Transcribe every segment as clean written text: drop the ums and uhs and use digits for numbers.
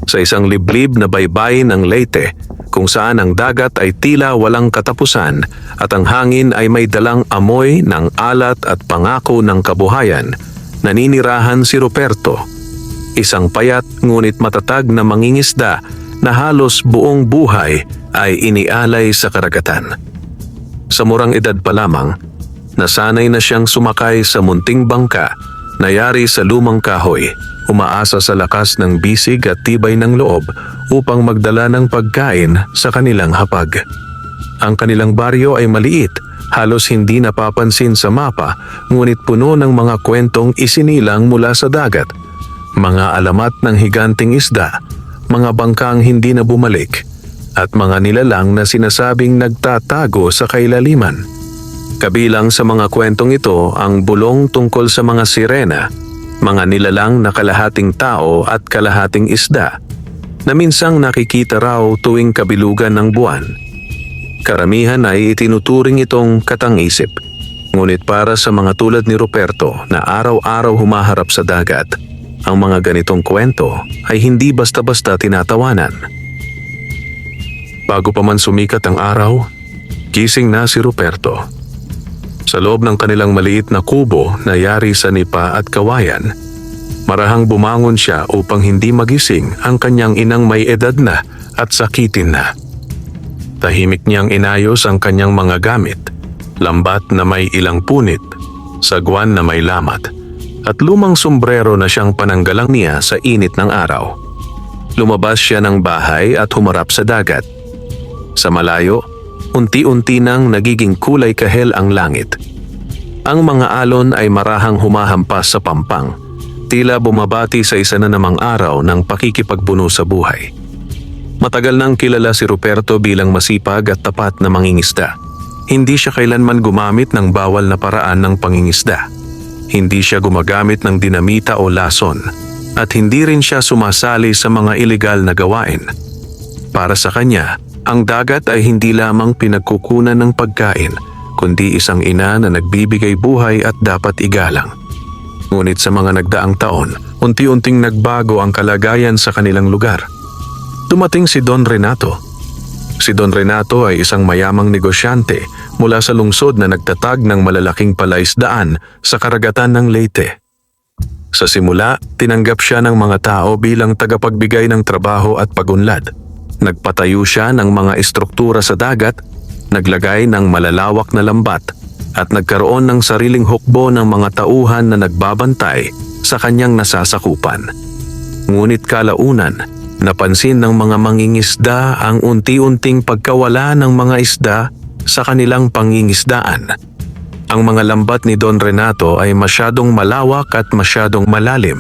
sa isang liblib na baybayin ng Leyte kung saan ang dagat ay tila walang katapusan at ang hangin ay may dalang amoy ng alat at pangako ng kabuhayan, naninirahan si Ruperto, isang payat ngunit matatag na mangingisda na halos buong buhay ay inialay sa karagatan. Sa murang edad pa lamang, nasanay na siyang sumakay sa munting bangka na yari sa lumang kahoy, umaasa sa lakas ng bisig at tibay ng loob upang magdala ng pagkain sa kanilang hapag. Ang kanilang baryo ay maliit, halos hindi napapansin sa mapa, ngunit puno ng mga kwentong isinilang mula sa dagat, mga alamat ng higanting isda, mga bangkang hindi na bumalik, at mga nilalang na sinasabing nagtatago sa kailaliman. Kabilang sa mga kwentong ito ang bulong tungkol sa mga sirena, mga nilalang na kalahating tao at kalahating isda, na minsang nakikita raw tuwing kabilugan ng buwan. Karamihan ay itinuturing itong katang-isip, ngunit para sa mga tulad ni Ruperto na araw-araw humaharap sa dagat, ang mga ganitong kwento ay hindi basta-basta tinatawanan. Bago pa man sumikat ang araw, gising na si Ruperto. Sa loob ng kanilang maliit na kubo na yari sa nipa at kawayan, marahang bumangon siya upang hindi magising ang kanyang inang may edad na at sakitin na. Tahimik niyang inayos ang kanyang mga gamit, lambat na may ilang punit, sagwan na may lamat, at lumang sombrero na siyang pananggalang niya sa init ng araw. Lumabas siya ng bahay at humarap sa dagat. Sa malayo, unti-unti nang nagiging kulay kahel ang langit. Ang mga alon ay marahang humahampas sa pampang, tila bumabati sa isa na namang araw ng pakikipagbuno sa buhay. Matagal nang kilala si Ruperto bilang masipag at tapat na mangingisda. Hindi siya kailanman gumamit ng bawal na paraan ng pangingisda. Hindi siya gumagamit ng dinamita o lason, at hindi rin siya sumasali sa mga ilegal na gawain. Para sa kanya, ang dagat ay hindi lamang pinagkukunan ng pagkain, kundi isang ina na nagbibigay buhay at dapat igalang. Ngunit sa mga nagdaang taon, unti-unting nagbago ang kalagayan sa kanilang lugar. Dumating si Don Renato. Si Don Renato ay isang mayamang negosyante mula sa lungsod na nagtatag ng malalaking palaisdaan sa karagatan ng Leyte. Sa simula, tinanggap siya ng mga tao bilang tagapagbigay ng trabaho at pagunlad. Nagpatayo siya ng mga estruktura sa dagat, naglagay ng malalawak na lambat, at nagkaroon ng sariling hukbo ng mga tauhan na nagbabantay sa kanyang nasasakupan. Ngunit kalaunan, napansin ng mga mangingisda ang unti-unting pagkawala ng mga isda sa kanilang pangingisdaan. Ang mga lambat ni Don Renato ay masyadong malawak at masyadong malalim.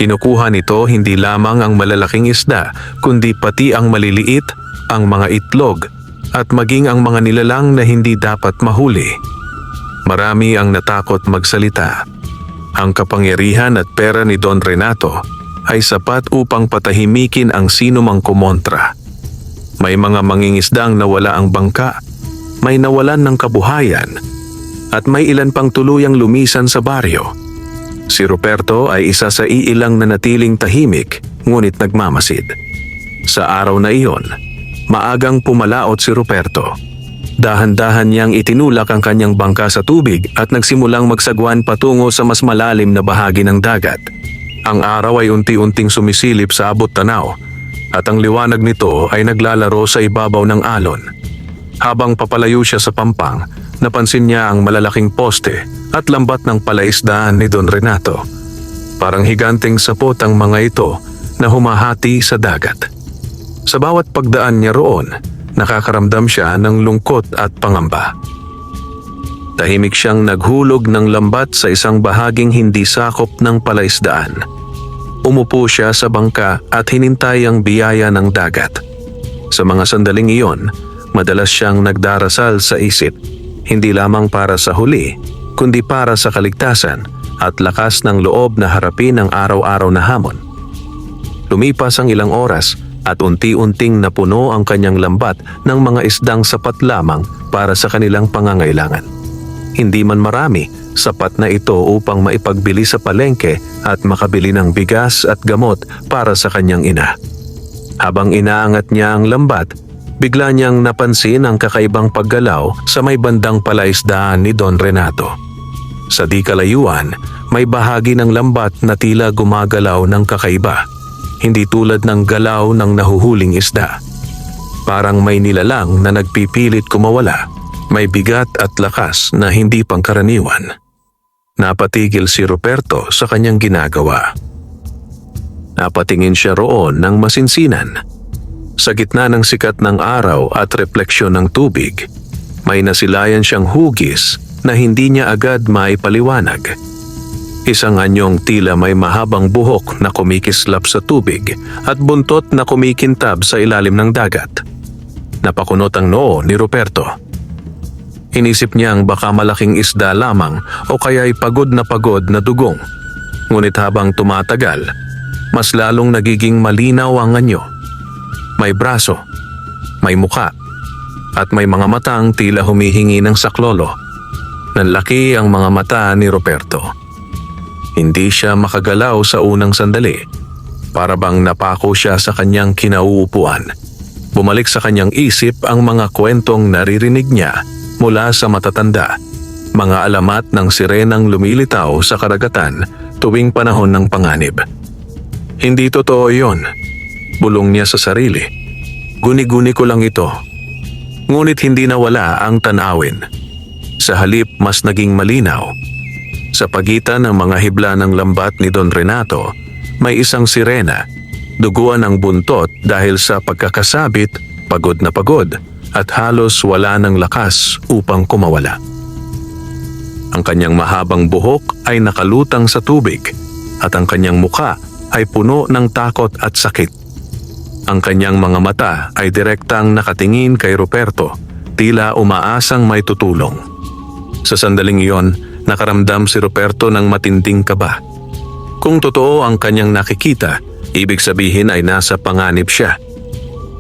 Kinukuha nito hindi lamang ang malalaking isda, kundi pati ang maliliit, ang mga itlog, at maging ang mga nilalang na hindi dapat mahuli. Marami ang natakot magsalita. Ang kapangyarihan at pera ni Don Renato ay sapat upang patahimikin ang sino mang kumontra. May mga mangingisdang nawala ang bangka, may nawalan ng kabuhayan, at may ilan pang tuluyang lumisan sa baryo. Si Ruperto ay isa sa iilang nanatiling tahimik ngunit nagmamasid. Sa araw na iyon, maagang pumalaot si Ruperto. Dahan-dahan niyang itinulak ang kanyang bangka sa tubig at nagsimulang magsagwan patungo sa mas malalim na bahagi ng dagat. Ang araw ay unti-unting sumisilip sa abot tanaw at ang liwanag nito ay naglalaro sa ibabaw ng alon. Habang papalayo siya sa pampang, napansin niya ang malalaking poste at lambat ng palaisdaan ni Don Renato. Parang higanting sapot ang mga ito na humahati sa dagat. Sa bawat pagdaan niya roon, nakakaramdam siya ng lungkot at pangamba. Tahimik siyang naghulog ng lambat sa isang bahaging hindi sakop ng palaisdaan. Umupo siya sa bangka at hinintay ang biyaya ng dagat. Sa mga sandaling iyon, madalas siyang nagdarasal sa isip, hindi lamang para sa huli, kundi para sa kaligtasan at lakas ng loob na harapin ang araw-araw na hamon. Lumipas ang ilang oras at unti-unting napuno ang kanyang lambat ng mga isdang sapat lamang para sa kanilang pangangailangan. Hindi man marami, sapat na ito upang maipagbili sa palengke at makabili ng bigas at gamot para sa kanyang ina. Habang inaangat niya ang lambat, bigla niyang napansin ang kakaibang paggalaw sa may bandang palaisdaan ni Don Renato. Sa di kalayuan, may bahagi ng lambat na tila gumagalaw ng kakaiba, hindi tulad ng galaw ng nahuhuling isda. Parang may nilalang na nagpipilit kumawala, may bigat at lakas na hindi pangkaraniwan. Napatigil si Ruperto sa kanyang ginagawa. Napatingin siya roon ng masinsinan. Sa gitna ng sikat ng araw at refleksyon ng tubig, may nasilayan siyang hugis na hindi niya agad maipaliwanag. Isang anyong tila may mahabang buhok na kumikislap sa tubig at buntot na kumikintab sa ilalim ng dagat. Napakunot ang noo ni Ruperto. Inisip niyang baka malaking isda lamang o kaya'y pagod na dugong. Ngunit habang tumatagal, mas lalong nagiging malinaw ang anyo. May braso, may muka, at may mga matang tila humihingi ng saklolo. Nanlaki ang mga mata ni Ruperto. Hindi siya makagalaw sa unang sandali. Para bang napako siya sa kanyang kinauupuan. Bumalik sa kanyang isip ang mga kwentong naririnig niya mula sa matatanda, mga alamat ng sirenang lumilitaw sa karagatan tuwing panahon ng panganib. Hindi totoo yon, bulong niya sa sarili. Guni-guni ko lang ito. Ngunit hindi nawala ang tanawin. Sa halip mas naging malinaw. Sa pagitan ng mga hibla ng lambat ni Don Renato, may isang sirena, duguan ang buntot dahil sa pagkakasabit, pagod at halos wala ng lakas upang kumawala. Ang kanyang mahabang buhok ay nakalutang sa tubig at ang kanyang muka ay puno ng takot at sakit. Ang kanyang mga mata ay direktang nakatingin kay Ruperto, tila umaasang may tutulong. Sa sandaling iyon, nakaramdam si Ruperto ng matinding kaba. Kung totoo ang kanyang nakikita, ibig sabihin ay nasa panganib siya.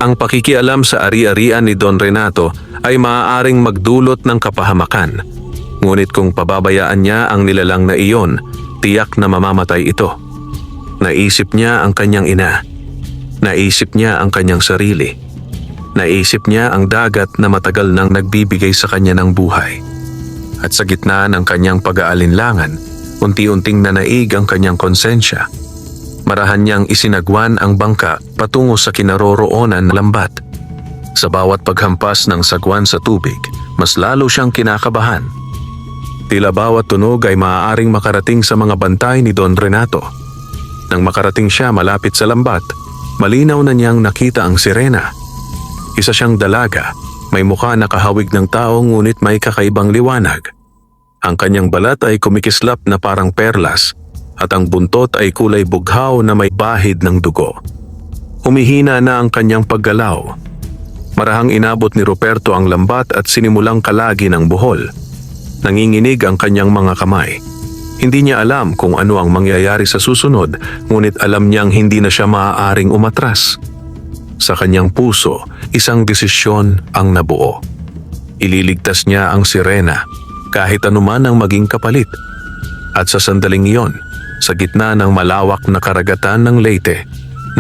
Ang pakikialam sa ari-arian ni Don Renato ay maaaring magdulot ng kapahamakan. Ngunit kung pababayaan niya ang nilalang na iyon, tiyak na mamamatay ito. Naisip niya ang kanyang ina. Naisip niya ang kanyang sarili. Naisip niya ang dagat na matagal nang nagbibigay sa kanya ng buhay. At sa gitna ng kanyang pag-aalinlangan, unti-unting nanaig ang kanyang konsensya. Marahan niyang isinagwan ang bangka patungo sa kinaroroonan ng lambat. Sa bawat paghampas ng sagwan sa tubig, mas lalo siyang kinakabahan. Tila bawat tunog ay maaaring makarating sa mga bantay ni Don Renato. Nang makarating siya malapit sa lambat, malinaw na niyang nakita ang sirena. Isa siyang dalaga, may mukha na kahawig ng tao ngunit may kakaibang liwanag. Ang kanyang balat ay kumikislap na parang perlas at ang buntot ay kulay bughaw na may bahid ng dugo. Humihina na ang kanyang paggalaw. Marahang inabot ni Ruperto ang lambat at sinimulang kalagi ng buhol. Nanginginig ang kanyang mga kamay. Hindi niya alam kung ano ang mangyayari sa susunod, ngunit alam niyang hindi na siya maaaring umatras. Sa kanyang puso, isang desisyon ang nabuo. Ililigtas niya ang sirena, kahit anuman ang maging kapalit. At sa sandaling iyon, sa gitna ng malawak na karagatan ng Leyte,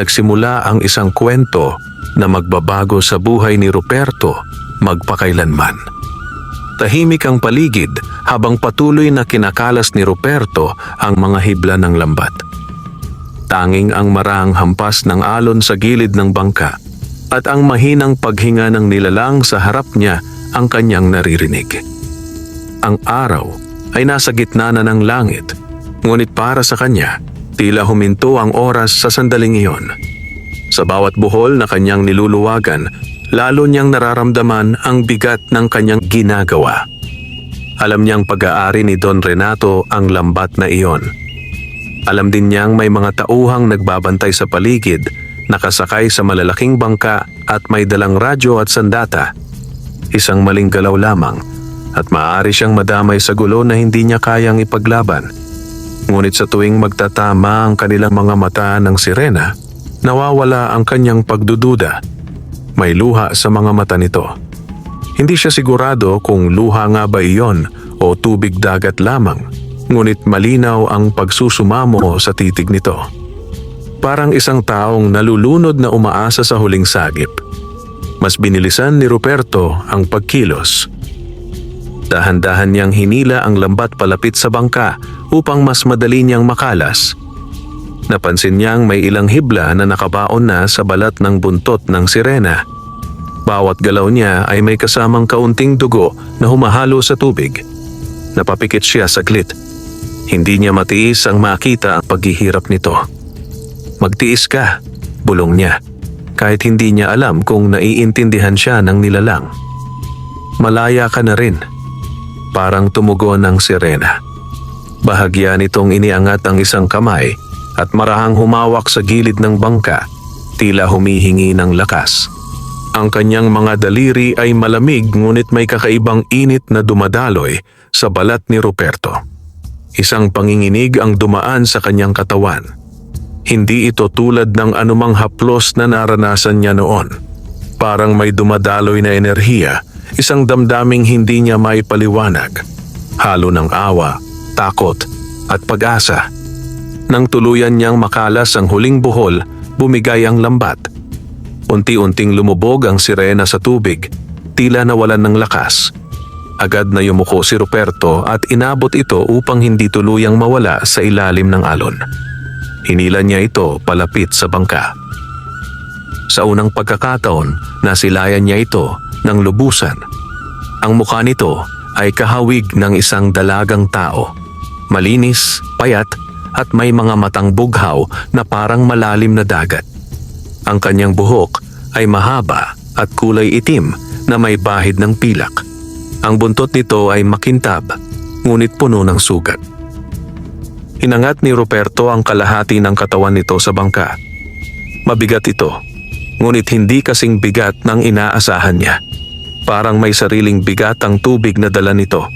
nagsimula ang isang kwento na magbabago sa buhay ni Ruperto magpakailanman. Tahimik ang paligid habang patuloy na kinakalas ni Ruperto ang mga hibla ng lambat. Tanging ang marahang hampas ng alon sa gilid ng bangka at ang mahinang paghinga ng nilalang sa harap niya ang kanyang naririnig. Ang araw ay nasa gitna na ng langit, ngunit para sa kanya, tila huminto ang oras sa sandaling iyon. Sa bawat buhol na kanyang niluluwagan, lalo niyang nararamdaman ang bigat ng kanyang ginagawa. Alam niyang pag-aari ni Don Renato ang lambat na iyon. Alam din niyang may mga tauhang nagbabantay sa paligid, nakasakay sa malalaking bangka at may dalang radyo at sandata. Isang maling galaw lamang at maaari siyang madamay sa gulo na hindi niya kayang ipaglaban. Ngunit sa tuwing magtatama ang kanilang mga mata ng sirena, nawawala ang kanyang pagdududa. May luha sa mga mata nito. Hindi siya sigurado kung luha nga ba iyon o tubig dagat lamang, ngunit malinaw ang pagsusumamo sa titig nito. Parang isang taong nalulunod na umaasa sa huling sagip. Mas binilisan ni Ruperto ang pagkilos. Dahan-dahan niyang hinila ang lambat palapit sa bangka upang mas madali niyang makalas. Napansin niyang may ilang hibla na nakabaon na sa balat ng buntot ng sirena. Bawat galaw niya ay may kasamang kaunting dugo na humahalo sa tubig. Napapikit siya saglit. Hindi niya matiis ang makita ang paghihirap nito. "Magtiis ka," bulong niya, kahit hindi niya alam kung naiintindihan siya ng nilalang. "Malaya ka na rin," parang tumugon ng sirena. Bahagya nitong iniangat ang isang kamay at marahang humawak sa gilid ng bangka, tila humihingi ng lakas. Ang kanyang mga daliri ay malamig ngunit may kakaibang init na dumadaloy sa balat ni Ruperto. Isang panginginig ang dumaan sa kanyang katawan. Hindi ito tulad ng anumang haplos na naranasan niya noon. Parang may dumadaloy na enerhiya, isang damdaming hindi niya maipaliwanag. Halo ng awa, takot at pag-asa. Nang tuluyan niyang makalas ang huling buhol, bumigay ang lambat. Unti-unting lumubog ang sirena sa tubig, tila nawalan ng lakas. Agad na yumuko si Ruperto at inabot ito upang hindi tuluyang mawala sa ilalim ng alon. Hinila niya ito palapit sa bangka. Sa unang pagkakataon, nasilayan niya ito ng lubusan. Ang mukha nito ay kahawig ng isang dalagang tao. Malinis, payat, at may mga matang bughaw na parang malalim na dagat. Ang kanyang buhok ay mahaba at kulay itim na may bahid ng pilak. Ang buntot nito ay makintab, ngunit puno ng sugat. Hinangat ni Ruperto ang kalahati ng katawan nito sa bangka. Mabigat ito, ngunit hindi kasing bigat ng inaasahan niya. Parang may sariling bigat ang tubig na dala nito.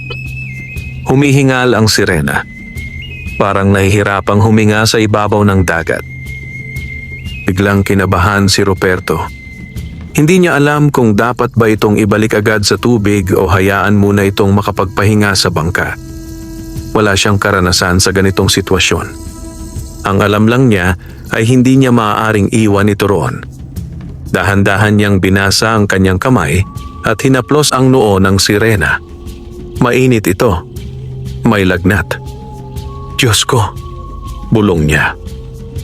Humihingal ang sirena. Parang nahihirapang huminga sa ibabaw ng dagat. Biglang kinabahan si Ruperto. Hindi niya alam kung dapat ba itong ibalik agad sa tubig o hayaan muna itong makapagpahinga sa bangka. Wala siyang karanasan sa ganitong sitwasyon. Ang alam lang niya ay hindi niya maaaring iwan ito roon. Dahan-dahan niyang binasa ang kanyang kamay at hinaplos ang noo ng sirena. Mainit ito. May lagnat. "Diyos ko," bulong niya.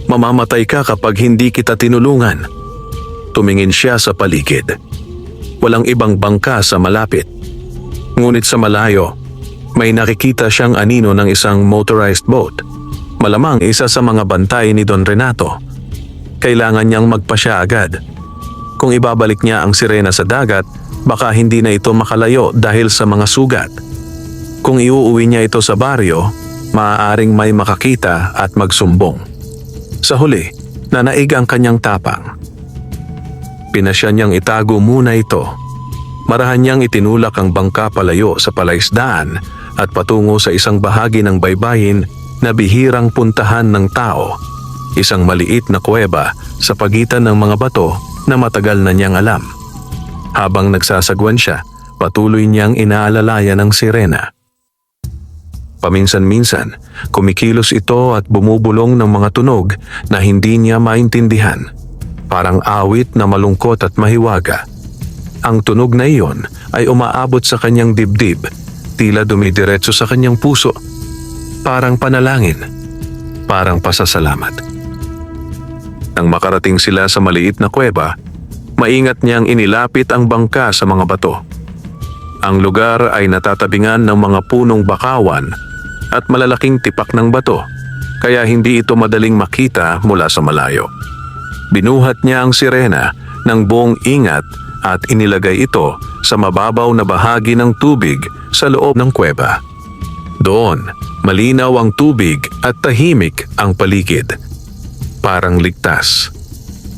"Mamamatay ka kapag hindi kita tinulungan." Tumingin siya sa paligid. Walang ibang bangka sa malapit. Ngunit sa malayo, may nakikita siyang anino ng isang motorized boat. Malamang isa sa mga bantay ni Don Renato. Kailangan niyang magpasya agad. Kung ibabalik niya ang sirena sa dagat, baka hindi na ito makalayo dahil sa mga sugat. Kung iuuwi niya ito sa baryo, maaaring may makakita at magsumbong. Sa huli, nanaig ang kanyang tapang. Pinasya niyang itago muna ito. Marahan niyang itinulak ang bangka palayo sa palaisdaan at patungo sa isang bahagi ng baybayin na bihirang puntahan ng tao. Isang maliit na kuweba sa pagitan ng mga bato na matagal na niyang alam. Habang nagsasagwan siya, patuloy niyang inaalalayan ang sirena. Paminsan-minsan, kumikilos ito at bumubulong ng mga tunog na hindi niya maintindihan. Parang awit na malungkot at mahiwaga. Ang tunog na iyon ay umaabot sa kanyang dibdib, tila dumidiretso sa kanyang puso. Parang panalangin, parang pasasalamat. Nang makarating sila sa maliit na kuweba, maingat niyang inilapit ang bangka sa mga bato. Ang lugar ay natatabingan ng mga punong bakawan at malalaking tipak ng bato, kaya hindi ito madaling makita mula sa malayo. Binuhat niya ang sirena ng buong ingat at inilagay ito sa mababaw na bahagi ng tubig sa loob ng kuweba. Doon, malinaw ang tubig at tahimik ang paligid. Parang ligtas.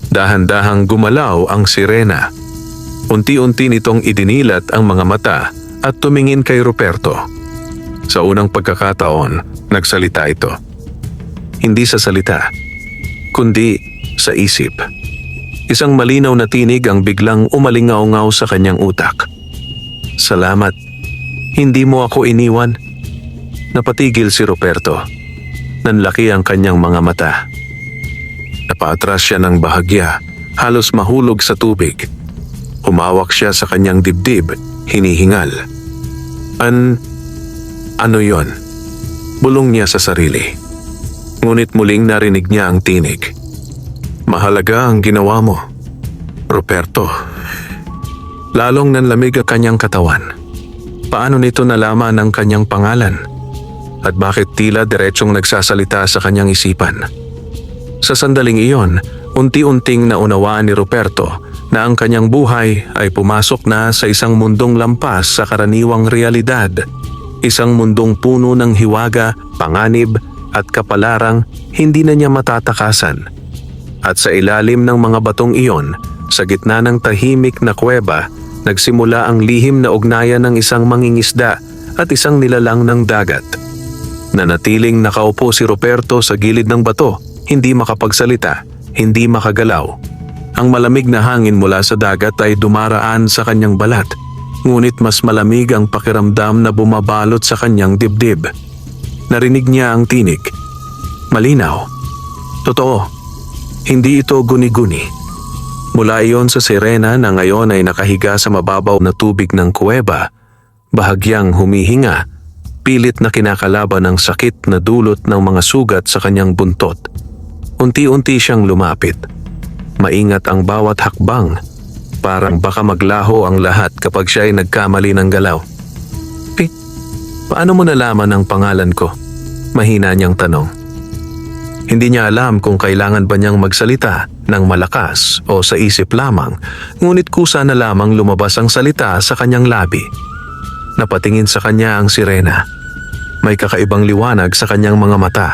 Dahan-dahang gumalaw ang sirena. Unti-unti nitong idinilat ang mga mata at tumingin kay Ruperto. Sa unang pagkakataon, nagsalita ito. Hindi sa salita, kundi sa isip. Isang malinaw na tinig ang biglang umalingaw-ngaw sa kanyang utak. "Salamat," Hindi mo ako iniwan. Napatigil si Ruperto. Nanlaki ang kanyang mga mata. Napaatras siya ng bahagya, halos mahulog sa tubig. Humawak siya sa kanyang dibdib, hinihingal. Ano yon? Bulong niya sa sarili. Ngunit muling narinig niya ang tinig. Mahalaga ang ginawa mo, Ruperto. Lalong nanlamig ang kanyang katawan. Paano nito nalaman ang kanyang pangalan? At bakit tila diretsong nagsasalita sa kanyang isipan? Sa sandaling iyon, unti-unting naunawaan ni Ruperto na ang kanyang buhay ay pumasok na sa isang mundong lampas sa karaniwang realidad. Isang mundong puno ng hiwaga, panganib at kapalarang hindi na niya matatakasan. At sa ilalim ng mga batong iyon, sa gitna ng tahimik na kuweba, nagsimula ang lihim na ugnayan ng isang mangingisda at isang nilalang ng dagat. Nanatiling nakaupo si Ruperto sa gilid ng bato, hindi makapagsalita, hindi makagalaw. Ang malamig na hangin mula sa dagat ay dumaraan sa kanyang balat, ngunit mas malamig ang pakiramdam na bumabalot sa kanyang dibdib. Narinig niya ang tinig. Malinaw. Totoo. Hindi ito guni-guni. Mula iyon sa sirena na ngayon ay nakahiga sa mababaw na tubig ng kuweba, bahagyang humihinga, pilit na kinakalaban ng sakit na dulot ng mga sugat sa kanyang buntot. Unti-unti siyang lumapit. Maingat ang bawat hakbang, parang baka maglaho ang lahat kapag siya ay nagkamali ng galaw. Paano mo nalaman ang pangalan ko? Mahina niyang tanong. Hindi niya alam kung kailangan ba niyang magsalita ng malakas o sa isip lamang, ngunit kusa na lamang lumabas ang salita sa kanyang labi. Napatingin sa kanya ang sirena. May kakaibang liwanag sa kanyang mga mata,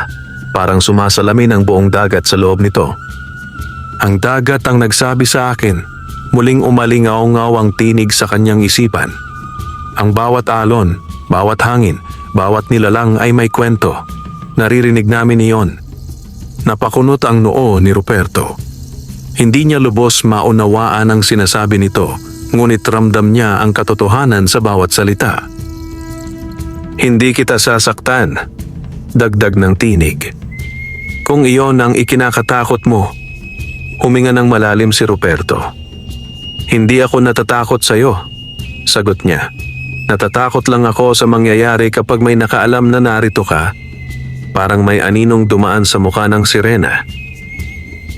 parang sumasalamin ang buong dagat sa loob nito. Ang dagat ang nagsabi sa akin, muling umalingaw-ngaw ang tinig sa kanyang isipan. Ang bawat alon, bawat hangin, bawat nilalang ay may kwento. Naririnig namin iyon. Napakunot ang noo ni Ruperto. Hindi niya lubos maunawaan ang sinasabi nito, ngunit ramdam niya ang katotohanan sa bawat salita. Hindi kita sasaktan, dagdag ng tinig. Kung iyon ang ikinakatakot mo, huminga ng malalim si Ruperto. Hindi ako natatakot sa iyo, sagot niya. Natatakot lang ako sa mangyayari kapag may nakaalam na narito ka. Parang may aninong dumaan sa mukha ng sirena.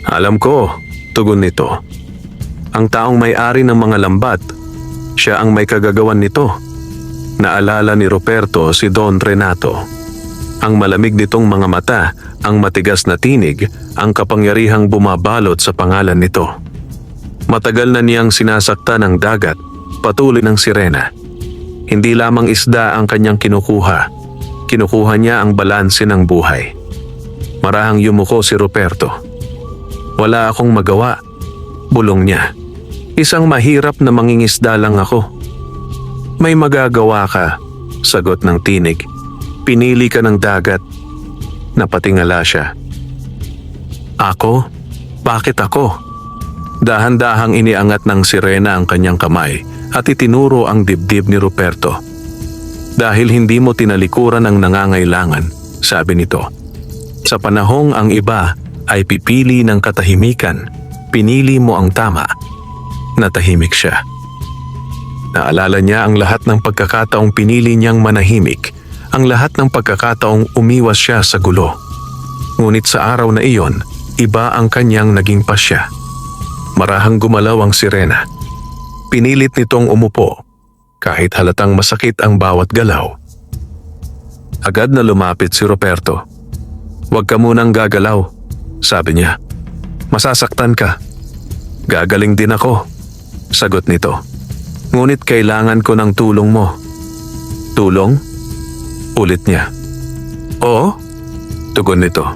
Alam ko, tugon nito. Ang taong may-ari ng mga lambat, siya ang may kagagawan nito. Naalala ni Ruperto si Don Renato. Ang malamig nitong mga mata, ang matigas na tinig, ang kapangyarihang bumabalot sa pangalan nito. Matagal na niyang sinasaktan ng dagat, patuloy ng sirena. Hindi lamang isda ang kanyang kinukuha. Kinukuha niya ang balanse ng buhay. Marahang yumuko si Ruperto. Wala akong magawa, bulong niya. Isang mahirap na mangingisda lang ako. May magagawa ka, sagot ng tinig. Pinili ka ng dagat. Napatingala siya. Ako? Bakit ako? Dahan-dahang iniangat ng sirena ang kanyang kamay at itinuro ang dibdib ni Ruperto. Dahil hindi mo tinalikuran ang nangangailangan, sabi nito. Sa panahong ang iba ay pipili ng katahimikan, pinili mo ang tama. Natahimik siya. Naalala niya ang lahat ng pagkakataong pinili niyang manahimik, ang lahat ng pagkakataong umiwas siya sa gulo. Ngunit sa araw na iyon, iba ang kanyang naging pasya. Marahang gumalaw ang sirena. Pinilit nitong umupo, kahit halatang masakit ang bawat galaw. Agad na lumapit si Ruperto. Huwag ka munang gagalaw, sabi niya. Masasaktan ka. Gagaling din ako, sagot nito. Ngunit kailangan ko ng tulong mo. Tulong? Ulit niya. Oo, tugon nito.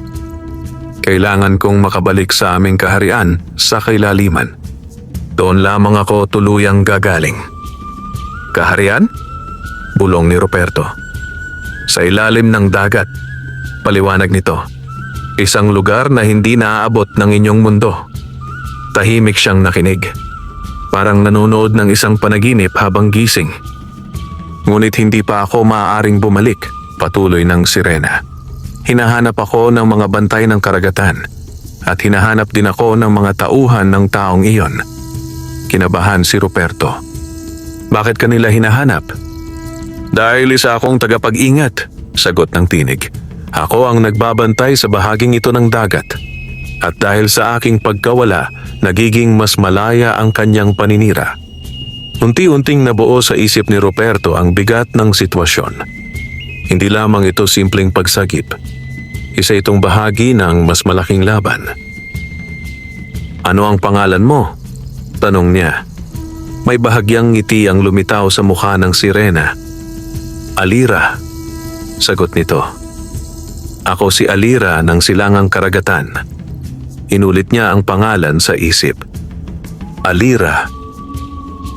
Kailangan kong makabalik sa aming kaharian sa kailaliman. Doon lamang ako tuluyang gagaling. Kaharian? Bulong ni Ruperto. Sa ilalim ng dagat, paliwanag nito. Isang lugar na hindi naaabot ng inyong mundo. Tahimik siyang nakinig. Parang nanonood ng isang panaginip habang gising. Ngunit hindi pa ako maaaring bumalik, patuloy ng sirena. Hinahanap ako ng mga bantay ng karagatan at hinahanap din ako ng mga tauhan ng taong iyon. Kinabahan si Ruperto. Bakit kanila hinahanap? Dahil isa akong tagapag-ingat, sagot ng tinig. Ako ang nagbabantay sa bahaging ito ng dagat. At dahil sa aking pagkawala, nagiging mas malaya ang kanyang paninira. Unti-unting nabuo sa isip ni Ruperto ang bigat ng sitwasyon. Hindi lamang ito simpleng pagsagip. Isa itong bahagi ng mas malaking laban. Ano ang pangalan mo? Tanong niya. May bahagyang ngiti ang lumitaw sa mukha ng sirena. Alira, sagot nito. Ako si Alira ng Silangang Karagatan. Inulit niya ang pangalan sa isip. Alira.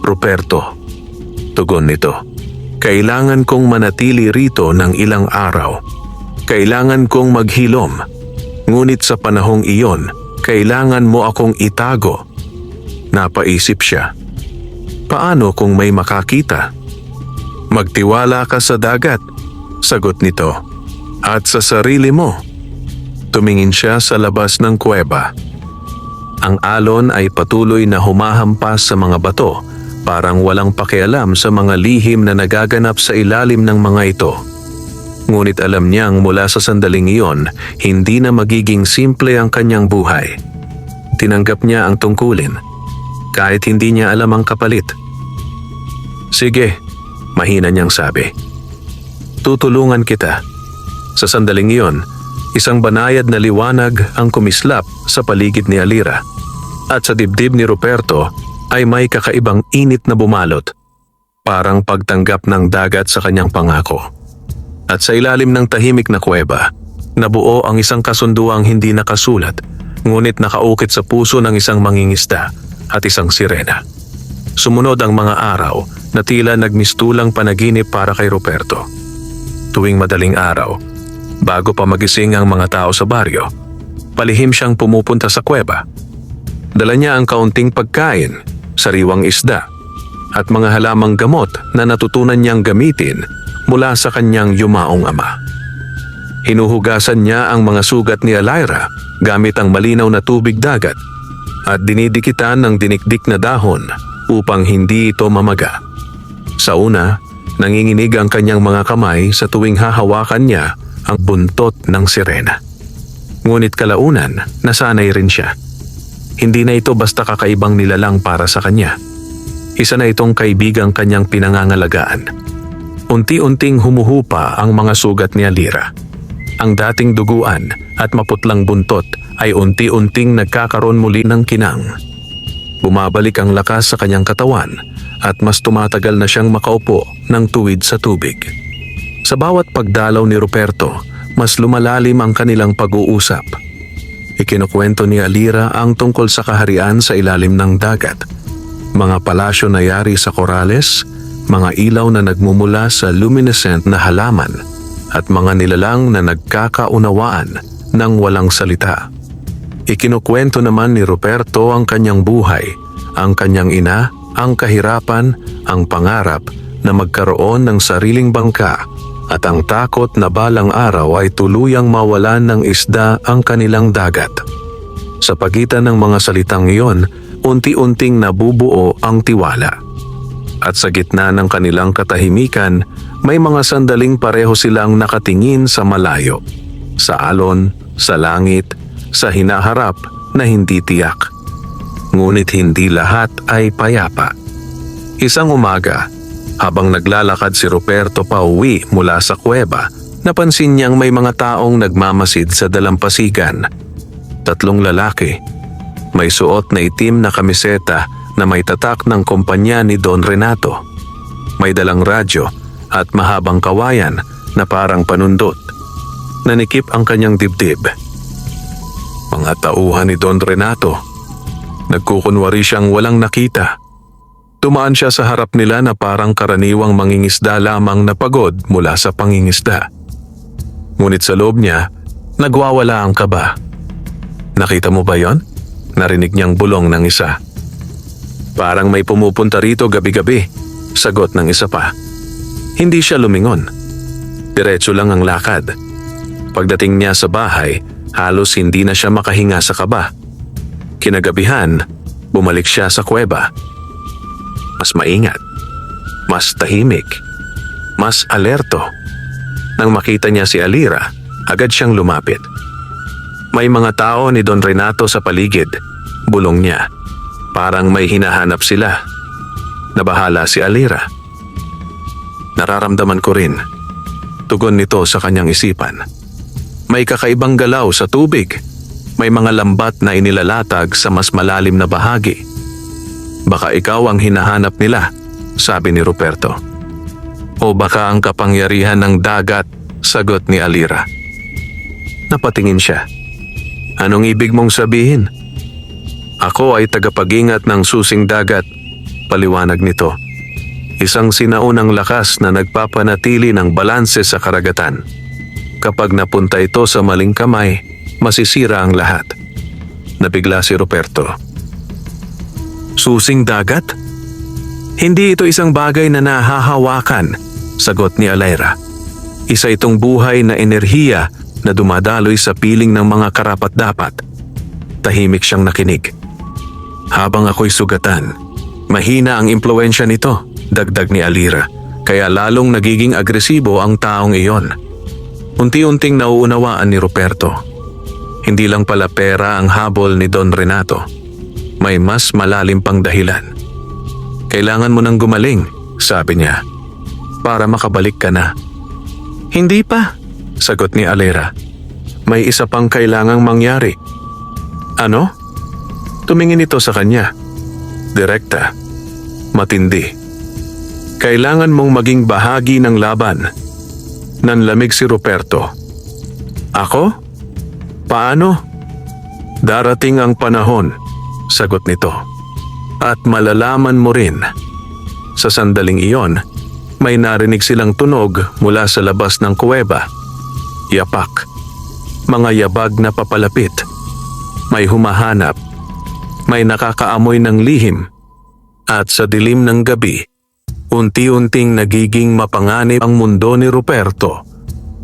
Ruperto. Tugon nito. Kailangan kong manatili rito ng ilang araw. Kailangan kong maghilom. Ngunit sa panahong iyon, kailangan mo akong itago. Napaisip siya. Paano kung may makakita? Magtiwala ka sa dagat, sagot nito. At sa sarili mo. Tumingin siya sa labas ng kuweba. Ang alon ay patuloy na humahampas sa mga bato, parang walang pakialam sa mga lihim na nagaganap sa ilalim ng mga ito. Ngunit alam niyang mula sa sandaling iyon, hindi na magiging simple ang kanyang buhay. Tinanggap niya ang tungkulin, kahit hindi niya alam ang kapalit. Sige, mahina niyang sabi. Tutulungan kita. Sa sandaling iyon, isang banayad na liwanag ang kumislap sa paligid ni Alira. At sa dibdib ni Ruperto ay may kakaibang init na bumalot, parang pagtanggap ng dagat sa kanyang pangako. At sa ilalim ng tahimik na kuweba, nabuo ang isang kasunduang hindi nakasulat, ngunit nakaukit sa puso ng isang mangingisda at isang sirena. Sumunod ang mga araw na tila nagmistulang panaginip para kay Ruperto. Tuwing madaling araw, bago pa magising ang mga tao sa baryo, palihim siyang pumupunta sa kuweba. Dala niya ang kaunting pagkain, sariwang isda, at mga halamang gamot na natutunan niyang gamitin mula sa kanyang yumaong ama. Hinuhugasan niya ang mga sugat ni Alira gamit ang malinaw na tubig dagat at dinidikitan ng dinikdik na dahon upang hindi ito mamaga. Sa una, nanginginig ang kanyang mga kamay sa tuwing hahawakan niya ang buntot ng sirena. Ngunit kalaunan, nasanay rin siya. Hindi na ito basta kakaibang nilalang para sa kanya. Isa na itong kaibigang kanyang pinangangalagaan. Unti-unting humuhupa ang mga sugat ni Alira. Ang dating duguan at maputlang buntot ay unti-unting nagkakaroon muli ng kinang. Bumabalik ang lakas sa kanyang katawan at mas tumatagal na siyang makaupo ng tuwid sa tubig. Sa bawat pagdalaw ni Ruperto, mas lumalalim ang kanilang pag-uusap. Ikinukwento ni Alira ang tungkol sa kaharian sa ilalim ng dagat. Mga palasyo na yari sa korales, mga ilaw na nagmumula sa luminescent na halaman, at mga nilalang na nagkakaunawaan ng walang salita. Ikinukwento naman ni Ruperto ang kanyang buhay, ang kanyang ina, ang kahirapan, ang pangarap na magkaroon ng sariling bangka, at ang takot na balang araw ay tuluyang mawalan ng isda ang kanilang dagat. Sa pagitan ng mga salitang iyon, unti-unting nabubuo ang tiwala. At sa gitna ng kanilang katahimikan, may mga sandaling pareho silang nakatingin sa malayo, sa alon, sa langit, sa hinaharap na hindi tiyak. Ngunit hindi lahat ay payapa. Isang umaga, habang naglalakad si Ruperto pauwi mula sa kuweba, napansin niyang may mga taong nagmamasid sa dalampasigan. 3 lalaki. May suot na itim na kamiseta na may tatak ng kumpanya ni Don Renato. May dalang radyo at mahabang kawayan na parang panundot. Nanikip ang kanyang dibdib. Mga tauhan ni Don Renato. Nagkukunwari siyang walang nakita. Tumaan siya sa harap nila na parang karaniwang mangingisda lamang na pagod mula sa pangingisda. Ngunit sa loob niya, nagwawala ang kaba. Nakita mo ba yon? Narinig niyang bulong ng isa. Parang may pumupunta rito gabi-gabi, sagot ng isa pa. Hindi siya lumingon. Diretso lang ang lakad. Pagdating niya sa bahay, halos hindi na siya makahinga sa kaba. Kinagabihan, bumalik siya sa kuweba. Mas maingat, mas tahimik, mas alerto. Nang makita niya si Alira, agad siyang lumapit. May mga tao ni Don Renato sa paligid, bulong niya. Parang may hinahanap sila. Nabahala si Alira. Nararamdaman ko rin. Tugon nito sa kanyang isipan. May kakaibang galaw sa tubig. May mga lambat na inilalatag sa mas malalim na bahagi. Baka ikaw ang hinahanap nila, sabi ni Ruperto. O baka ang kapangyarihan ng dagat, sagot ni Alira. Napatingin siya. Anong ibig mong sabihin? Ako ay tagapag-ingat ng susing dagat, paliwanag nito. Isang sinaunang lakas na nagpapanatili ng balanse sa karagatan. Kapag napunta ito sa maling kamay, masisira ang lahat. Nabigla si Ruperto. Susing dagat? Hindi ito isang bagay na nahahawakan, sagot ni Alira. Isa itong buhay na enerhiya na dumadaloy sa piling ng mga karapat-dapat. Tahimik siyang nakinig. Habang ako'y sugatan, mahina ang impluwensya nito, dagdag ni Alira, kaya lalong nagiging agresibo ang taong iyon. Unti-unting nauunawaan ni Ruperto. Hindi lang pala pera ang habol ni Don Renato. May mas malalim pang dahilan. Kailangan mo nang gumaling, sabi niya, para makabalik ka na. Hindi pa, sagot ni Alira. May isa pang kailangang mangyari. Ano? Tumingin ito sa kanya. Direkta. Matindi. Kailangan mong maging bahagi ng laban. Nanlamig si Ruperto. Ako? Paano? Darating ang panahon, sagot nito. At malalaman mo rin. Sa sandaling iyon, may narinig silang tunog mula sa labas ng kuweba. Yapak. Mga yabag na papalapit. May humahanap. May nakakaamoy ng lihim. At sa dilim ng gabi, unti-unting nagiging mapanganib ang mundo ni Ruperto.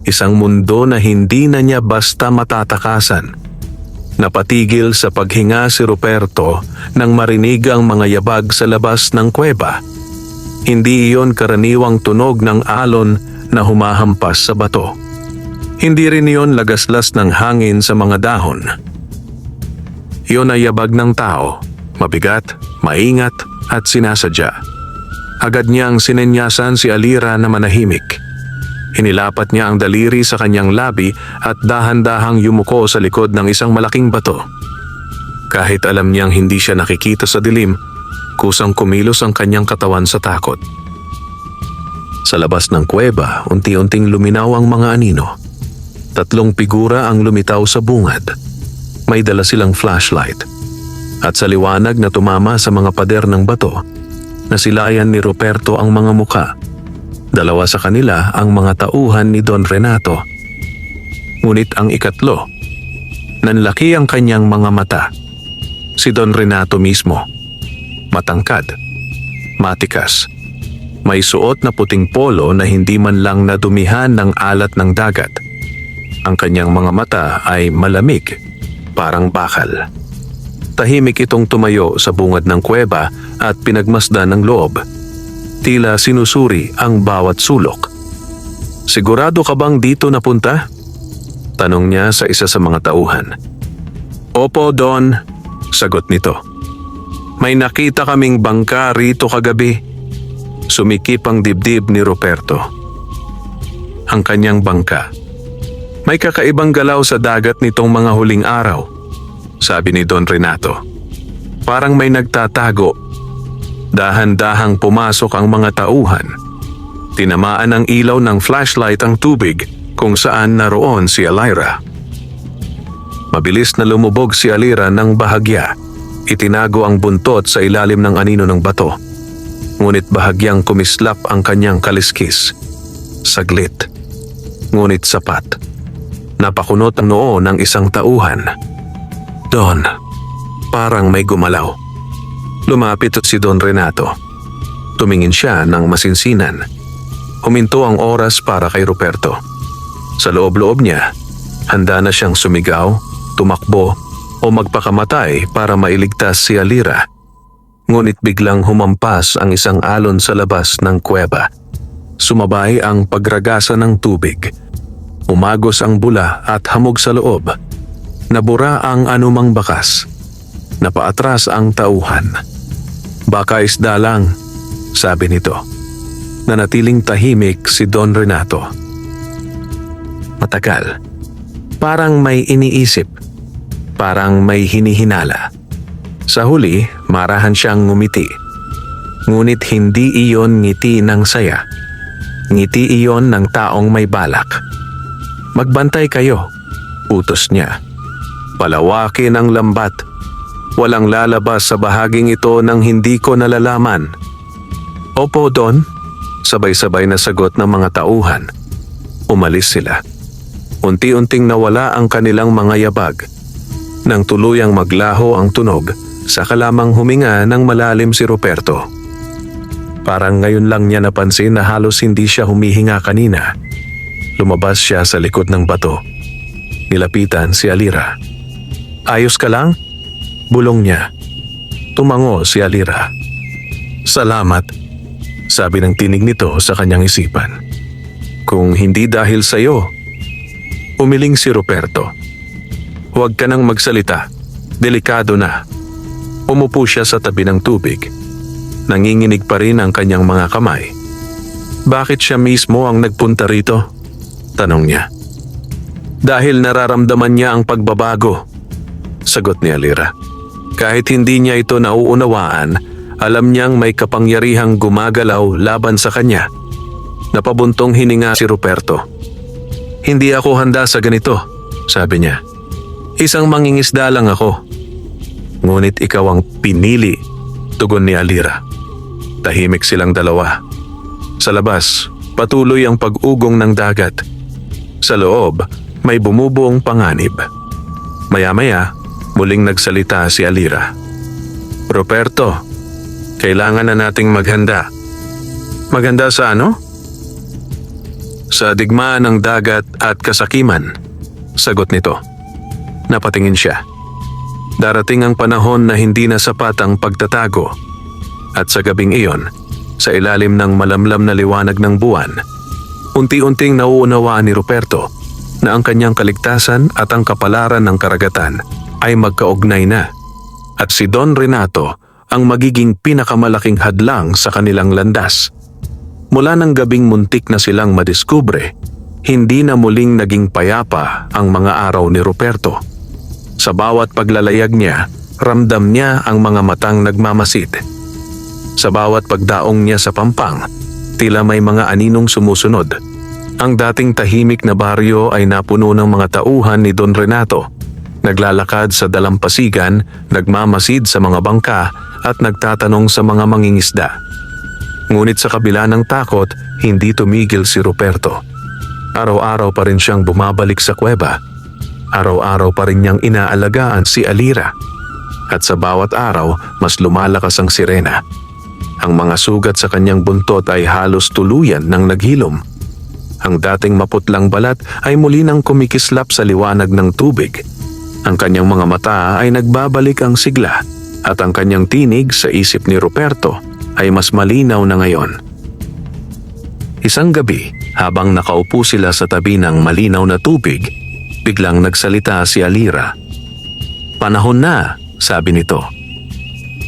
Isang mundo na hindi na niya basta matatakasan. Napatigil sa paghinga si Ruperto nang marinig ang mga yabag sa labas ng kuweba. Hindi iyon karaniwang tunog ng alon na humahampas sa bato. Hindi rin iyon lagaslas ng hangin sa mga dahon. Iyon ay yabag ng tao, mabigat, maingat at sinasadya. Agad niyang sinenyasan si Alira na manahimik. Hinilapat niya ang daliri sa kanyang labi at dahan-dahang yumuko sa likod ng isang malaking bato. Kahit alam niyang hindi siya nakikita sa dilim, kusang kumilos ang kanyang katawan sa takot. Sa labas ng kuweba, unti-unting luminaw ang mga anino. 3 figura ang lumitaw sa bungad. May dala silang flashlight. At sa liwanag na tumama sa mga pader ng bato, nasilayan ni Ruperto ang mga muka. 2 sa kanila ang mga tauhan ni Don Renato. Ngunit ang ikatlo, nanlaki ang kanyang mga mata. Si Don Renato mismo. Matangkad, matikas. May suot na puting polo na hindi man lang nadumihan ng alat ng dagat. Ang kanyang mga mata ay malamig, parang bakal. Tahimik itong tumayo sa bungad ng kuweba at pinagmasdan ng loob. Tila sinusuri ang bawat sulok. Sigurado ka bang dito napunta? Tanong niya sa isa sa mga tauhan. Opo, Don, sagot nito. May nakita kaming bangka rito kagabi. Sumikip ang dibdib ni Ruperto. Ang kanyang bangka. May kakaibang galaw sa dagat nitong mga huling araw, sabi ni Don Renato. Parang may nagtatago. Dahan-dahang pumasok ang mga tauhan. Tinamaan ng ilaw ng flashlight ang tubig kung saan naroon si Alira. Mabilis na lumubog si Alira ng bahagya. Itinago ang buntot sa ilalim ng anino ng bato. Ngunit bahagyang kumislap ang kanyang kaliskis. Saglit. Ngunit sapat. Napakunot ang noo ng isang tauhan. Don, parang may gumalaw. Lumapit si Don Renato. Tumingin siya ng masinsinan. Huminto ang oras para kay Ruperto. Sa loob-loob niya, handa na siyang sumigaw, tumakbo o magpakamatay para mailigtas si Alira. Ngunit biglang humampas ang isang alon sa labas ng kuweba. Sumabay ang pagragasa ng tubig. Umagos ang bula at hamog sa loob. Nabura ang anumang bakas. Napaatras ang tauhan. Baka isda lang, sabi nito. Nanatiling tahimik si Don Renato. Matagal. Parang may iniisip. Parang may hinihinala. Sa huli, marahan siyang ngumiti. Ngunit hindi iyon ngiti ng saya. Ngiti iyon ng taong may balak. Magbantay kayo, utos niya. Palawakin ang lambat. Walang lalabas sa bahaging ito nang hindi ko nalalaman. Opo, Don. Sabay-sabay na sagot ng mga tauhan. Umalis sila. Unti-unting nawala ang kanilang mga yabag. Nang tuluyang maglaho ang tunog, saka lamang huminga ng malalim si Ruperto. Parang ngayon lang niya napansin na halos hindi siya humihinga kanina. Lumabas siya sa likod ng bato. Nilapitan si Alira. Ayos ka lang? Bulong niya. Tumango si Alira. Salamat, sabi ng tinig nito sa kanyang isipan. Kung hindi dahil sa iyo, umiling si Ruperto. Huwag ka nang magsalita. Delikado na. Umupo siya sa tabi ng tubig. Nanginginig pa rin ang kanyang mga kamay. Bakit siya mismo ang nagpunta rito? Tanong niya. Dahil nararamdaman niya ang pagbabago, sagot ni Alira. Kahit hindi niya ito nauunawaan, alam niyang may kapangyarihang gumagalaw laban sa kanya. Napabuntong hininga si Ruperto. Hindi ako handa sa ganito, sabi niya. Isang mangingisda lang ako. Ngunit ikaw ang pinili, tugon ni Alira. Tahimik silang dalawa. Sa labas, patuloy ang pag-ugong ng dagat. Sa loob, may bumubuong panganib. Maya-maya, muling nagsalita si Alira. Ruperto, kailangan na nating maghanda. Maghanda sa ano? Sa digmaan ng dagat at kasakiman, sagot nito. Napatingin siya. Darating ang panahon na hindi na sapat ang pagtatago. At sa gabing iyon, sa ilalim ng malamlam na liwanag ng buwan, unti-unting nauunawaan ni Ruperto na ang kanyang kaligtasan at ang kapalaran ng karagatan ay magkaugnay na. At si Don Renato ang magiging pinakamalaking hadlang sa kanilang landas. Mula ng gabing muntik na silang madiskubre, hindi na muling naging payapa ang mga araw ni Ruperto. Sa bawat paglalayag niya, ramdam niya ang mga matang nagmamasid. Sa bawat pagdaong niya sa pampang, tila may mga aninong sumusunod. Ang dating tahimik na baryo ay napuno ng mga tauhan ni Don Renato. Naglalakad sa dalampasigan, nagmamasid sa mga bangka at nagtatanong sa mga mangingisda. Ngunit sa kabila ng takot, hindi tumigil si Ruperto. Araw-araw pa rin siyang bumabalik sa kuweba. Araw-araw pa rin niyang inaalagaan si Alira. At sa bawat araw, mas lumalakas ang sirena. Ang mga sugat sa kanyang buntot ay halos tuluyan ng naghilom. Ang dating maputlang balat ay muli nang kumikislap sa liwanag ng tubig. Ang kanyang mga mata ay nagbabalik ang sigla at ang kanyang tinig sa isip ni Ruperto ay mas malinaw na ngayon. Isang gabi, habang nakaupo sila sa tabi ng malinaw na tubig, biglang nagsalita si Alira. Panahon na, sabi nito.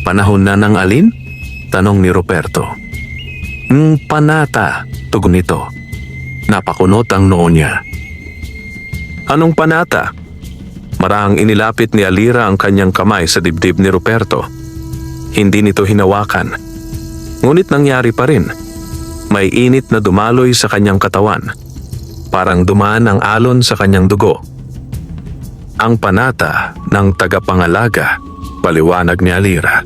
Panahon na ng alin? Tanong ni Ruperto. Panata, tugon nito. Napakunot ang noo niya. Anong panata? Marahang inilapit ni Alira ang kanyang kamay sa dibdib ni Ruperto. Hindi nito hinawakan. Ngunit nangyari pa rin. May init na dumaloy sa kanyang katawan. Parang dumaan ang alon sa kanyang dugo. Ang panata ng tagapangalaga, paliwanag ni Alira.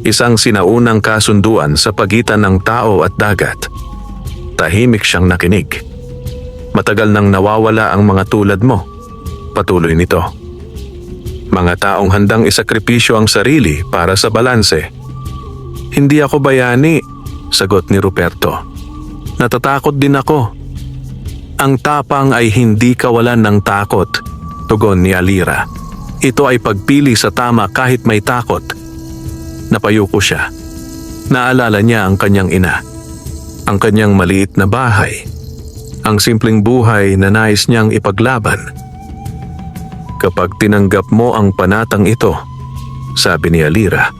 Isang sinaunang kasunduan sa pagitan ng tao at dagat. Tahimik siyang nakinig. Matagal nang nawawala ang mga tulad mo. Patuloy nito. Mga taong handang isakripisyo ang sarili para sa balanse. Hindi ako bayani, sagot ni Ruperto. Natatakot din ako. Ang tapang ay hindi kawalan ng takot, tugon ni Alira. Ito ay pagpili sa tama kahit may takot. Napayuko siya. Naalala niya ang kanyang ina. Ang kanyang maliit na bahay. Ang simpleng buhay na nais niyang ipaglaban. Kapag tinanggap mo ang panatang ito, sabi ni Alira,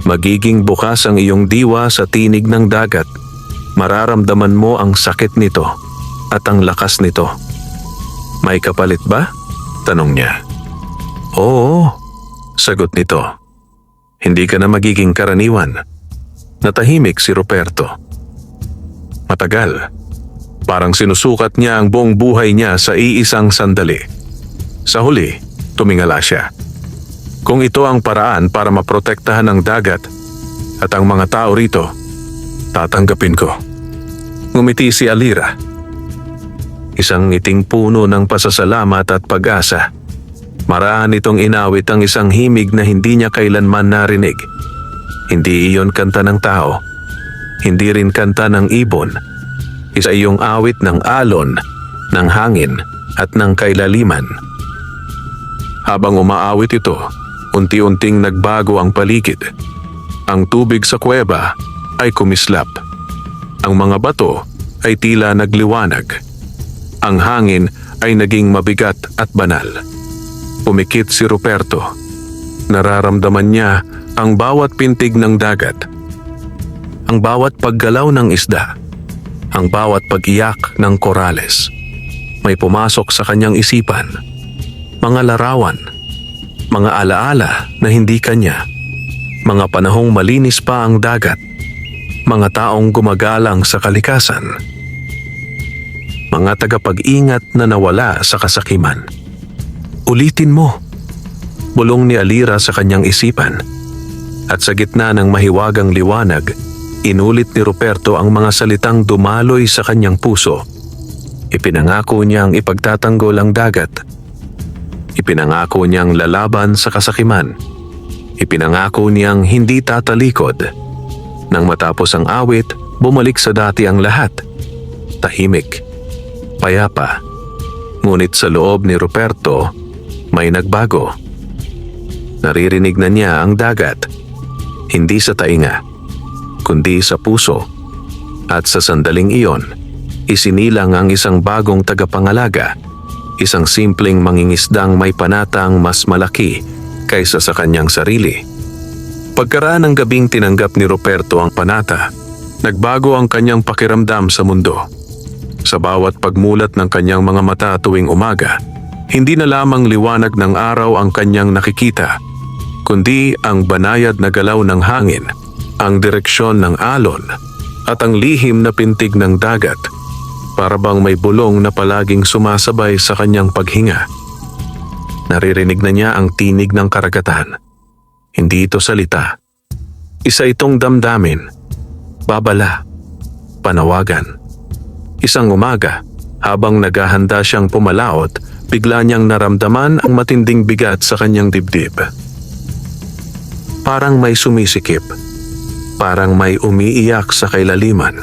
magiging bukas ang iyong diwa sa tinig ng dagat. Mararamdaman mo ang sakit nito at ang lakas nito. May kapalit ba? Tanong niya. Oo, sagot nito. Hindi ka na magiging karaniwan. Natahimik si Ruperto. Matagal. Parang sinusukat niya ang buong buhay niya sa iisang sandali. Sa huli, tumingala siya. Kung ito ang paraan para maprotektahan ang dagat at ang mga tao rito, tatanggapin ko. Ngumiti si Alira. Isang ngiting puno ng pasasalamat at pag-asa. Maraan itong inawit ang isang himig na hindi niya kailanman narinig. Hindi iyon kanta ng tao. Hindi rin kanta ng ibon. Isa iyong awit ng alon, ng hangin at ng kailaliman. Habang umaawit ito, unti-unting nagbago ang paligid. Ang tubig sa kuweba ay kumislap. Ang mga bato ay tila nagliwanag. Ang hangin ay naging mabigat at banal. Pumikit si Ruperto. Nararamdaman niya ang bawat pintig ng dagat. Ang bawat paggalaw ng isda. Ang bawat pag-iyak ng korales. May pumasok sa kanyang isipan. Mga larawan. Mga alaala na hindi kanya. Mga panahong malinis pa ang dagat. Mga taong gumagalang sa kalikasan. Mga tagapag-ingat na nawala sa kasakiman. Ulitin mo. Bulong ni Alira sa kanyang isipan. At sa gitna ng mahiwagang liwanag, inulit ni Ruperto ang mga salitang dumaloy sa kanyang puso. Ipinangako niyang ipagtatanggol ang dagat. Ipinangako niyang lalaban sa kasakiman. Ipinangako niyang hindi tatalikod. Nang matapos ang awit, bumalik sa dati ang lahat. Tahimik. Payapa. Ngunit sa loob ni Ruperto, may nagbago. Naririnig na niya ang dagat. Hindi sa tainga, kundi sa puso. At sa sandaling iyon, isinilang ang isang bagong tagapangalaga. Isang simpleng mangingisdang may panatang mas malaki kaysa sa kanyang sarili. Pagkaraan ng gabing tinanggap ni Ruperto ang panata, nagbago ang kanyang pakiramdam sa mundo. Sa bawat pagmulat ng kanyang mga mata tuwing umaga, hindi na lamang liwanag ng araw ang kanyang nakikita, kundi ang banayad na galaw ng hangin, ang direksyon ng alon, at ang lihim na pintig ng dagat. Para bang may bulong na palaging sumasabay sa kanyang paghinga. Naririnig na niya ang tinig ng karagatan. Hindi ito salita. Isa itong damdamin, babala, panawagan. Isang umaga, habang naghahanda siyang pumalaot, bigla niyang naramdaman ang matinding bigat sa kanyang dibdib. Parang may sumisikip. Parang may umiiyak sa kailaliman.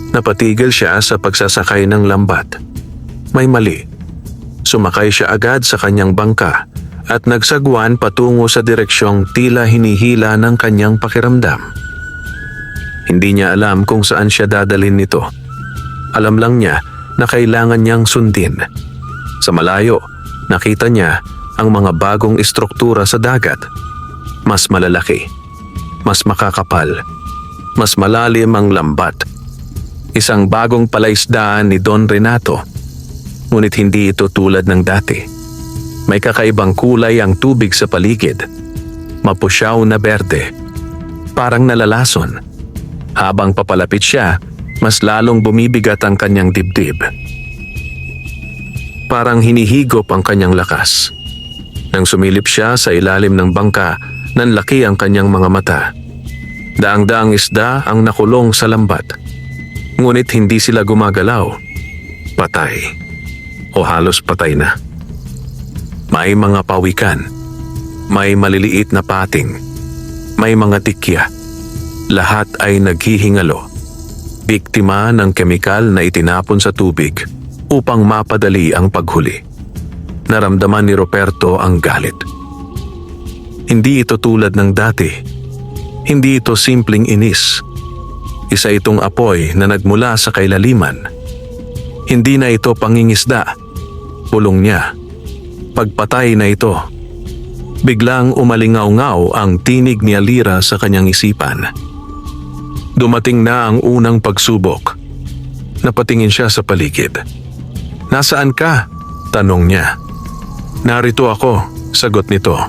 Napatigil siya sa pagsasakay ng lambat. May mali. Sumakay siya agad sa kanyang bangka at nagsagwan patungo sa direksyong tila hinihila ng kanyang pakiramdam. Hindi niya alam kung saan siya dadalhin nito. Alam lang niya na kailangan niyang sundin. Sa malayo, nakita niya ang mga bagong istruktura sa dagat. Mas malalaki, mas makakapal, mas malalim ang lambat. Isang bagong palaisdaan ni Don Renato. Ngunit hindi ito tulad ng dati. May kakaibang kulay ang tubig sa paligid. Mapusyaw na berde. Parang nalalason. Habang papalapit siya, mas lalong bumibigat ang kanyang dibdib. Parang hinihigop ang kanyang lakas. Nang sumilip siya sa ilalim ng bangka, nanlaki ang kanyang mga mata. Daang-daang isda ang nakulong sa lambat. Ngunit hindi sila gumagalaw. Patay. O halos patay na. May mga pawikan. May maliliit na pating. May mga tikya. Lahat ay naghihingalo. biktima ng kemikal na itinapon sa tubig upang mapadali ang paghuli. Naramdaman ni Ruperto ang galit. Hindi ito tulad ng dati. Hindi ito simpleng inis. Isa itong apoy na nagmula sa kailaliman. Hindi na ito pangingisda. Pulong niya. Pagpatay na ito. Biglang umalingaw-ngaw ang tinig ni Alira sa kanyang isipan. Dumating na ang unang pagsubok. Napatingin siya sa paligid. "Nasaan ka?" tanong niya. "Narito ako," sagot nito.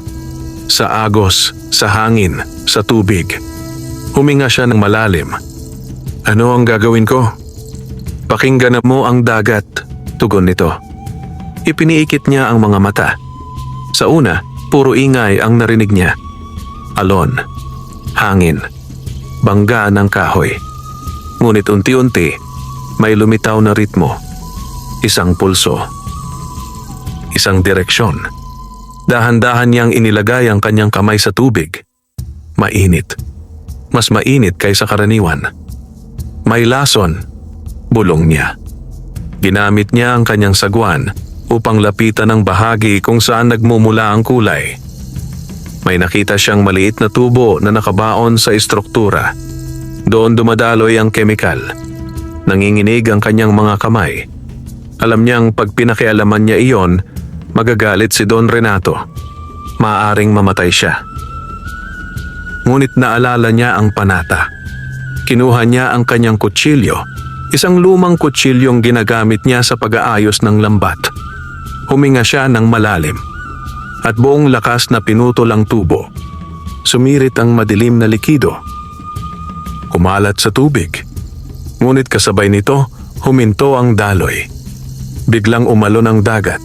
"Sa agos, sa hangin, sa tubig." Huminga siya ng malalim. "Ano ang gagawin ko?" "Pakinggan mo ang dagat," tugon nito. Ipiniikit niya ang mga mata. Sa una, puro ingay ang narinig niya. Alon, hangin, bangga ng kahoy. Ngunit unti-unti, may lumitaw na ritmo. Isang pulso. Isang direksyon. Dahan-dahan niyang inilagay ang kanyang kamay sa tubig. Mainit. Mas mainit kaysa karaniwan. May lason. Bulong niya. Ginamit niya ang kanyang sagwan upang lapitan ang bahagi kung saan nagmumula ang kulay. May nakita siyang maliit na tubo na nakabaon sa estruktura. Doon dumadaloy ang kemikal. Nanginginig ang kanyang mga kamay. Alam niyang pag pinakialaman niya iyon, magagalit si Don Renato. Maaaring mamatay siya. Ngunit naalala niya ang panata. Kinuha niya ang kanyang kutsilyo, isang lumang kutsilyong ginagamit niya sa pag-aayos ng lambat. Huminga siya ng malalim at buong lakas na pinutol ang tubo. Sumirit ang madilim na likido. Kumalat sa tubig. Ngunit kasabay nito, huminto ang daloy. Biglang umalon ang dagat.